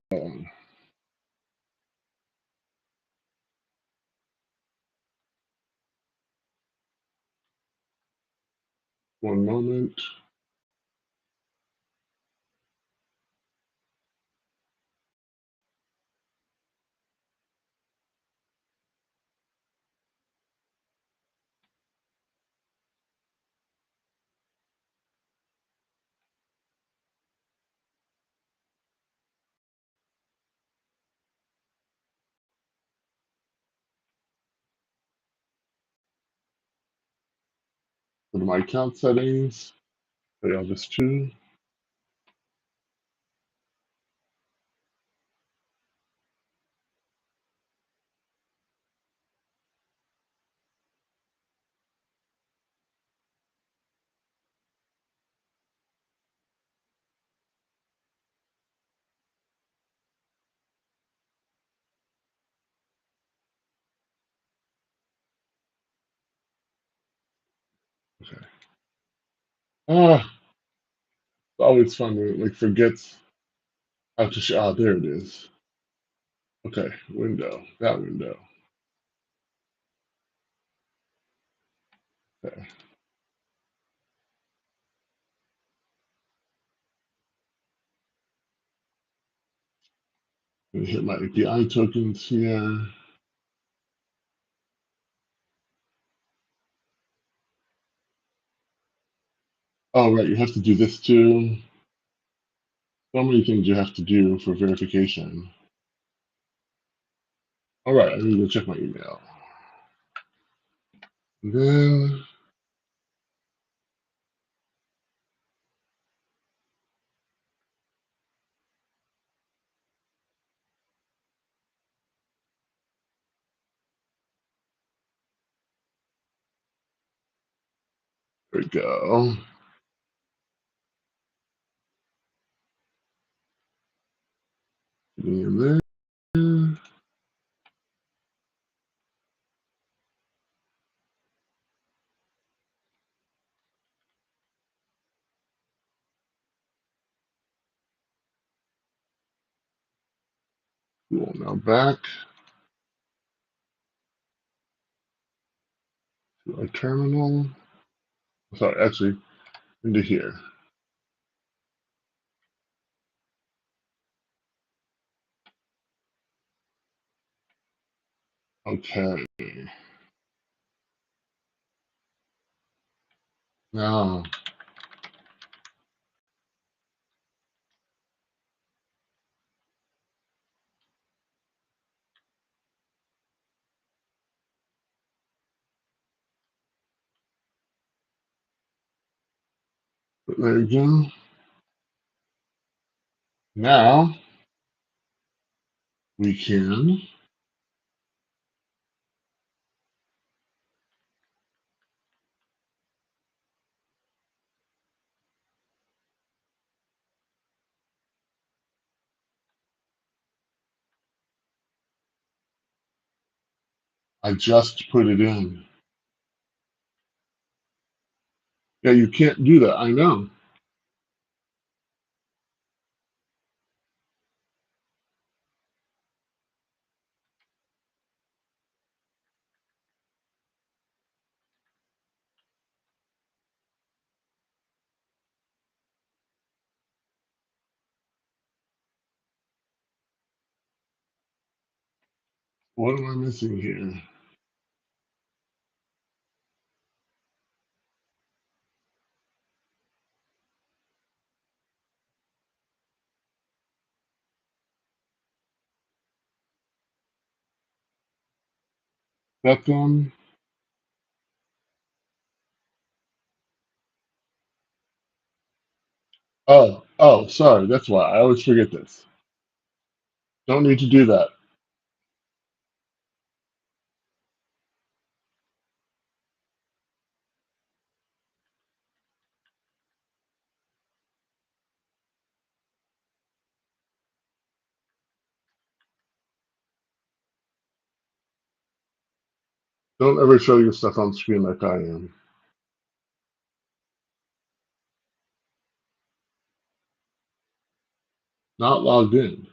One moment. Go to my account settings. Say all this too. Okay. Ah, it's always fun when it like forgets how to show. Ah, there it is. Okay, window. That window. Okay. Gonna hit my API tokens here. Oh, right, you have to do this too. So many things you have to do for verification. All right, I need to check my email. And then there we go. And then cool. Now back to our terminal. Sorry, actually into here. Okay. Now there you go. Now we can I just put it in. Yeah, you can't do that. I know. What am I missing here? Second. Oh, sorry. That's why I always forget this. Don't need to do that. Don't ever show your stuff on screen like I am. Not logged in.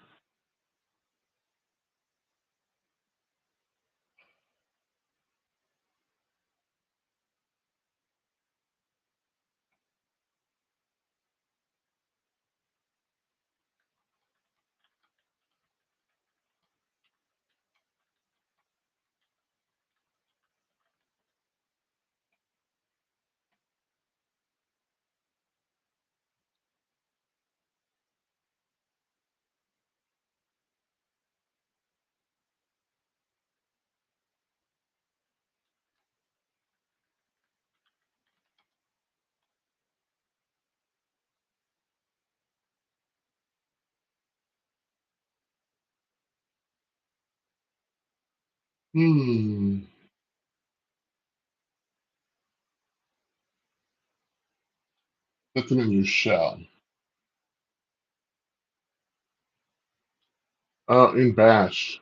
Set them in your shell. In Bash.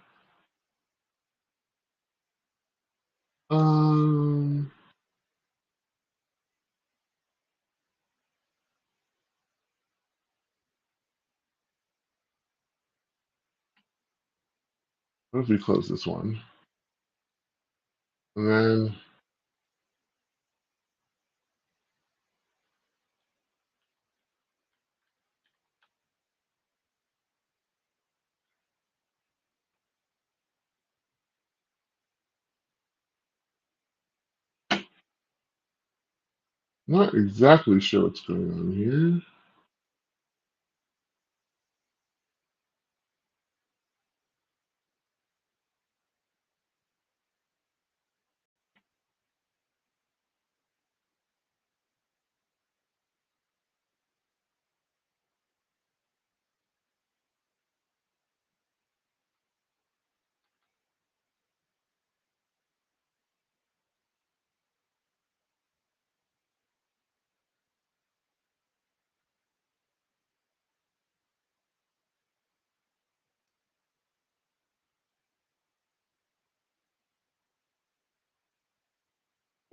What if we close this one? And then not exactly sure what's going on here.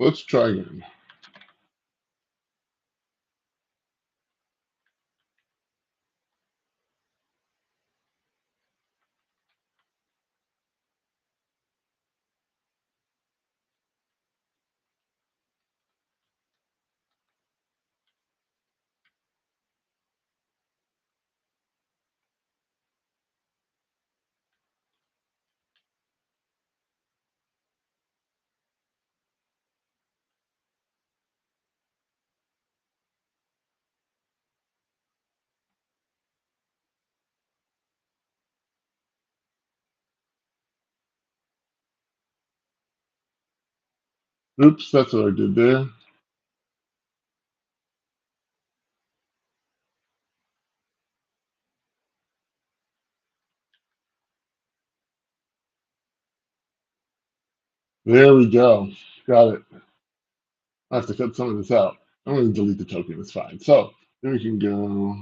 Let's try again. Oops, that's what I did there. There we go. Got it. I have to cut some of this out. I'm going to delete the token. It's fine. So then we can go.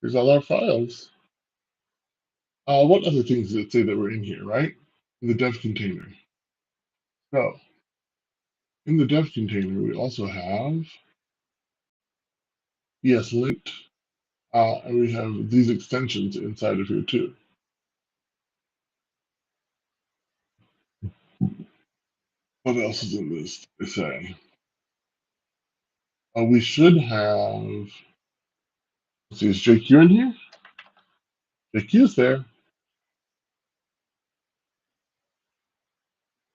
Here's all our files. What other things does it say that were in here, right? In the dev container. So in the dev container, we also have ESLint, and we have these extensions inside of here too. What else is in this? They say. We should have. Let's see, is JQ in here? JQ's there.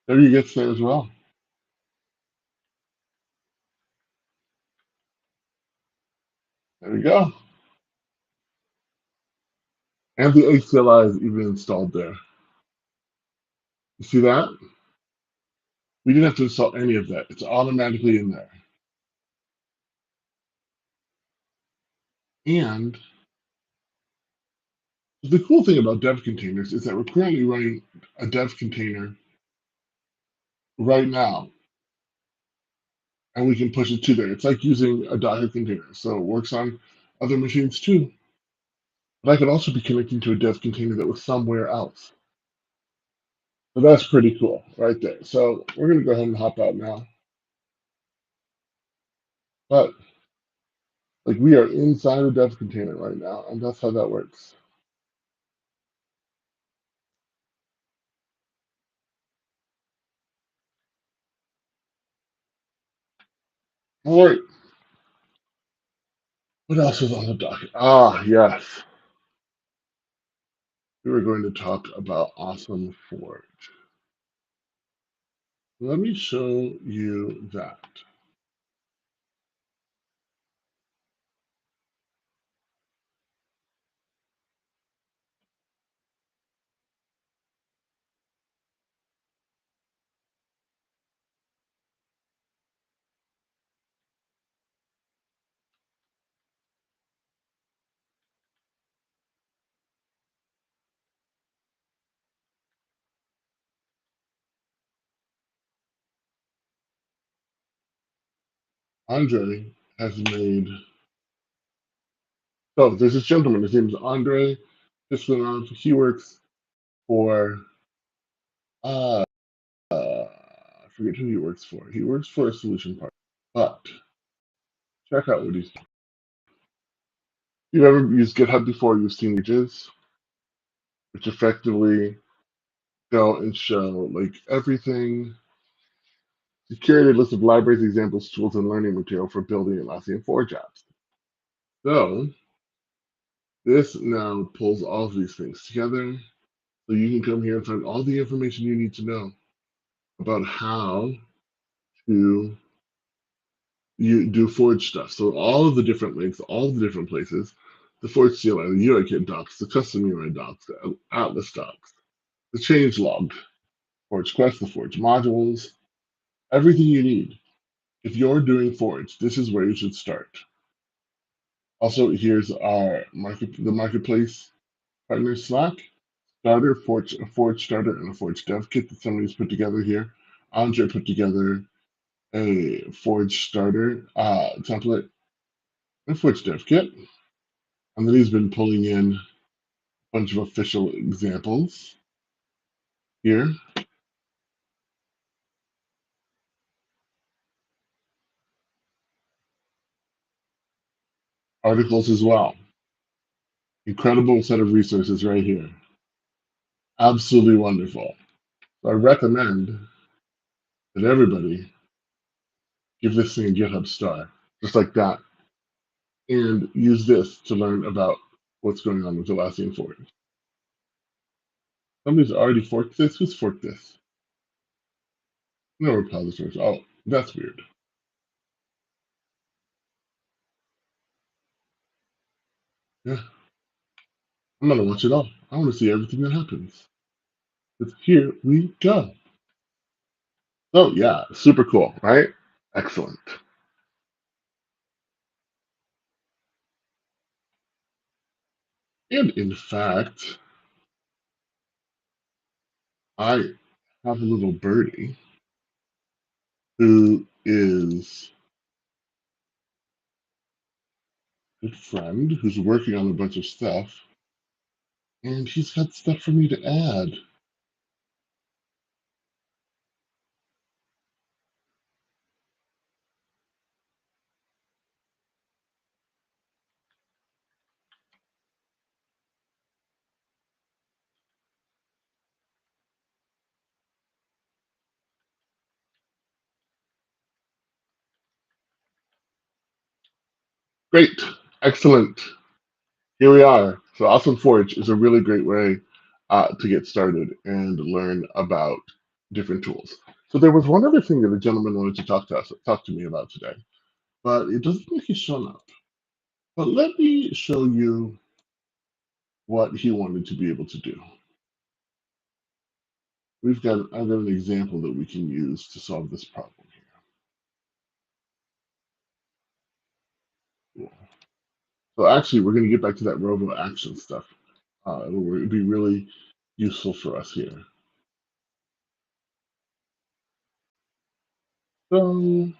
W gets there as well. There we go. And the HCLI is even installed there. You see that? We didn't have to install any of that. It's automatically in there. And the cool thing about dev containers is that we're currently running a dev container right now. And we can push it to there. It's like using a Docker container. So it works on other machines too. But I could also be connecting to a dev container that was somewhere else. So that's pretty cool right there. So we're going to go ahead and hop out now. But like we are inside a dev container right now, and that's how that works. All right. What else was on the docket? Ah, yes. we were going to talk about Awesome Forge. Let me show you that. Andre has made, so there's this gentleman, his name is Andre Pislanov. He works for, I forget who he works for. He works for a solution partner, but check out what he's doing. You've ever used GitHub before? You've seen images, which effectively go and show like everything. He curated a list of libraries, examples, tools, and learning material for building Atlassian Forge apps. So this now pulls all of these things together, so you can come here and find all the information you need to know about how to you do Forge stuff. So all of the different links, all of the different places, the Forge CLI, the UIKit docs, the custom UI docs, the Atlas docs, the change log, Forge Quest, the Forge modules, everything you need. If you're doing Forge, this is where you should start. Also, here's our the marketplace partner Slack, starter, Forge starter, and a Forge dev kit that somebody's put together here. Andre put together a Forge starter template, a Forge dev kit, and then he's been pulling in a bunch of official examples here. Articles as well. Incredible set of resources right here. Absolutely wonderful. So I recommend that everybody give this thing a GitHub star, just like that, and use this to learn about what's going on with Atlassian Forge. Somebody's already forked this. Who's forked this? No repositories. Oh, that's weird. Yeah, I'm gonna watch it all. I want to see everything that happens. But here we go. Oh yeah, super cool, right? Excellent. And in fact, I have a little birdie who is a good friend who's working on a bunch of stuff, and he's got stuff for me to add. Great, excellent. Here we are. So Awesome Forge is a really great way to get started and learn about different tools. So there was one other thing that a gentleman wanted to talk to me about today, but it doesn't look like he's shown up. But let me show you what he wanted to be able to do. I've got an example that we can use to solve this problem here. Cool. So actually, we're going to get back to that robo action stuff. It'll be really useful for us here. So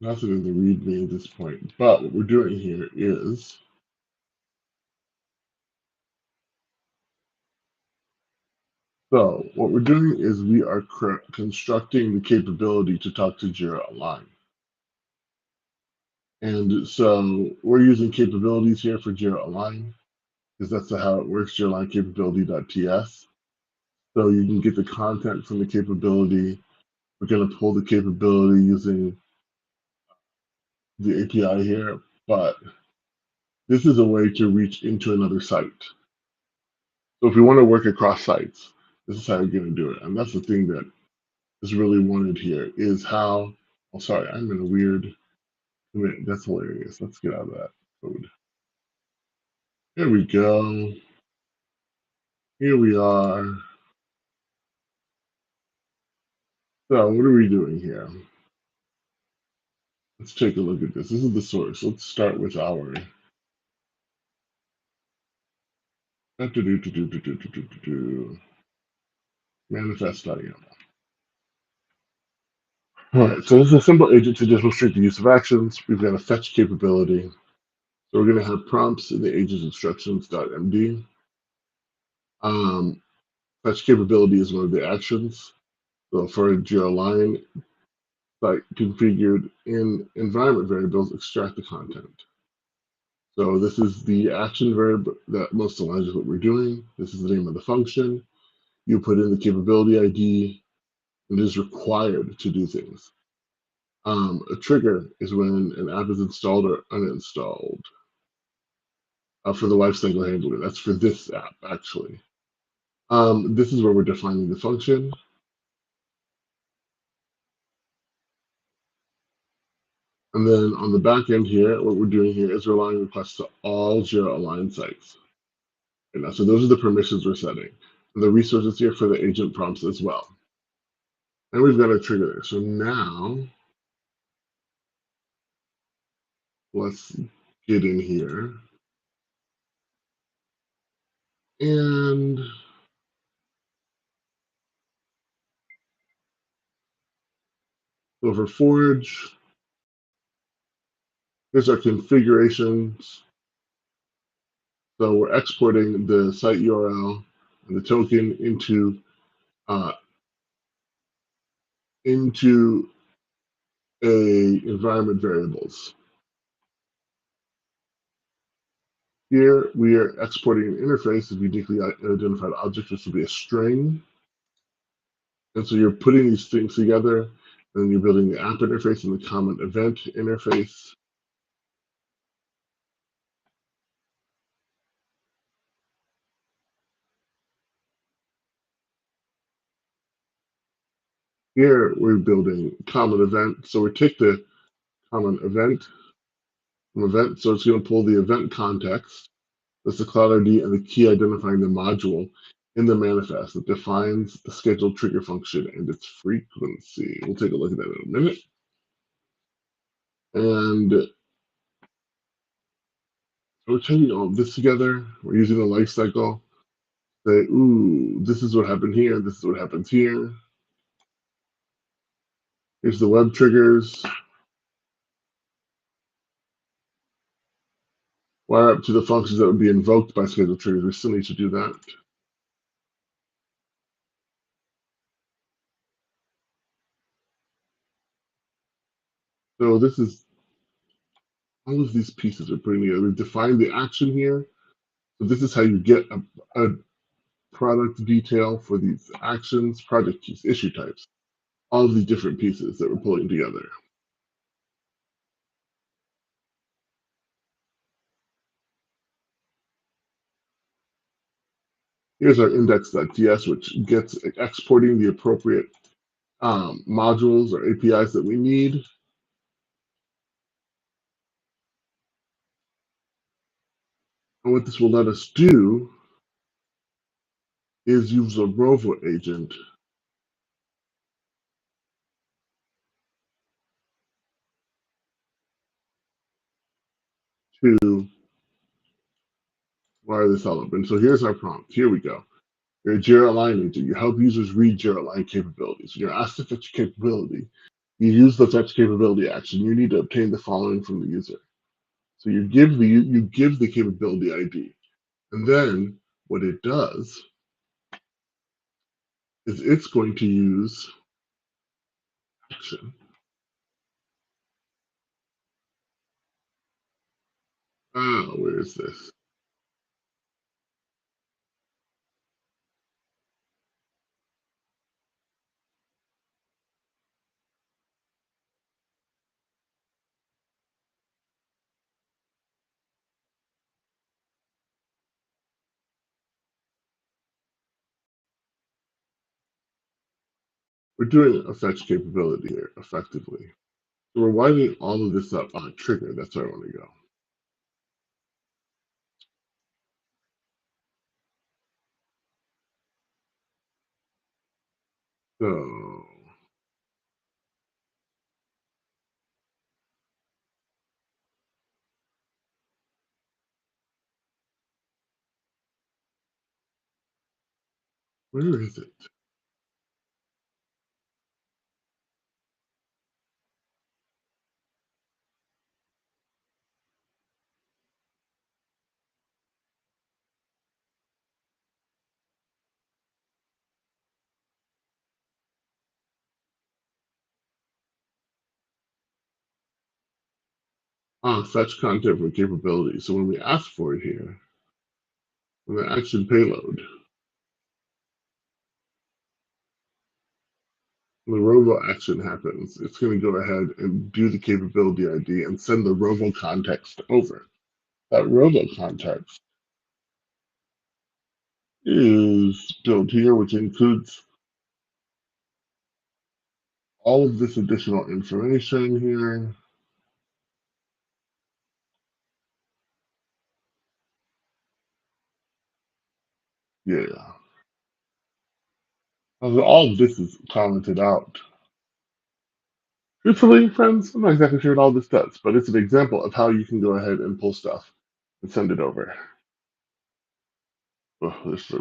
nothing in the README at this point, but what we're doing here is So what we're doing is we are constructing the capability to talk to Jira Align. And so we're using capabilities here for Jira Align, because that's how it works, Jira Align capability.ts. So you can get the content from the capability. We're going to pull the capability using the API here, but this is a way to reach into another site. So if we want to work across sites, this is how you're going to do it. And that's the thing that is really wanted here is how, oh, sorry, I'm in a weird, that's hilarious. Let's get out of that code. Here we go. Here we are. So what are we doing here? Let's take a look at this. This is the source. Let's start with our manifest.yml. All right, so this is a simple agent to demonstrate the use of actions. We've got a fetch capability. So we're going to have prompts in the agent instructions.md. Fetch capability is one of the actions. So for Jira Align, site configured in environment variables, extract the content. So this is the action verb that most aligns with what we're doing. This is the name of the function. You put in the capability ID, and it is required to do things. A trigger is when an app is installed or uninstalled. For the lifecycle handler, that's for this app, actually. This is where we're defining the function. And then on the back end here, what we're doing here is relying requests to all Jira Align sites. And now, so those are the permissions we're setting. And the resources here for the agent prompts as well. And we've got a trigger there. So now, let's get in here. And over Forge, here's our configurations. So we're exporting the site URL and the token into a environment variables. Here we are exporting an interface of uniquely identified object, which will be a string. And so you're putting these things together, and then you're building the app interface and the common event interface. Here we're building common event. So we take the common event from event. So it's going to pull the event context. That's the cloud ID and the key identifying the module in the manifest that defines the scheduled trigger function and its frequency. We'll take a look at that in a minute. And we're taking all of this together. We're using the life cycle. Say, ooh, this is what happened here. This is what happens here. Here's the web triggers. Wire up to the functions that would be invoked by scheduled triggers. We still need to do that. So this is all of these pieces we're putting together. We've defined the action here. So this is how you get a product detail for these actions, project keys, issue types, all of the different pieces that we're pulling together. Here's our index.ts, which gets exporting the appropriate modules or APIs that we need. And what this will let us do is use a Rovo agent to wire this all up. And so here's our prompt. Here we go. You're a Jira Align agent. You help users read Jira Align capabilities. You're asked to fetch capability. You use the fetch capability action. You need to obtain the following from the user. So you give the capability ID. And then what it does is it's going to use action. Where is this? We're doing a fetch capability here, effectively. So we're winding all of this up on a trigger. That's where I want to go. So where is it? Fetch content from capability. So when we ask for it here, when the action payload, when the robo action happens, it's going to go ahead and do the capability ID and send the robo context over. That robo context is built here, which includes all of this additional information here. Yeah. All of this is commented out. Truthfully, friends, I'm not exactly sure what all this does, but it's an example of how you can go ahead and pull stuff and send it over. Oh, this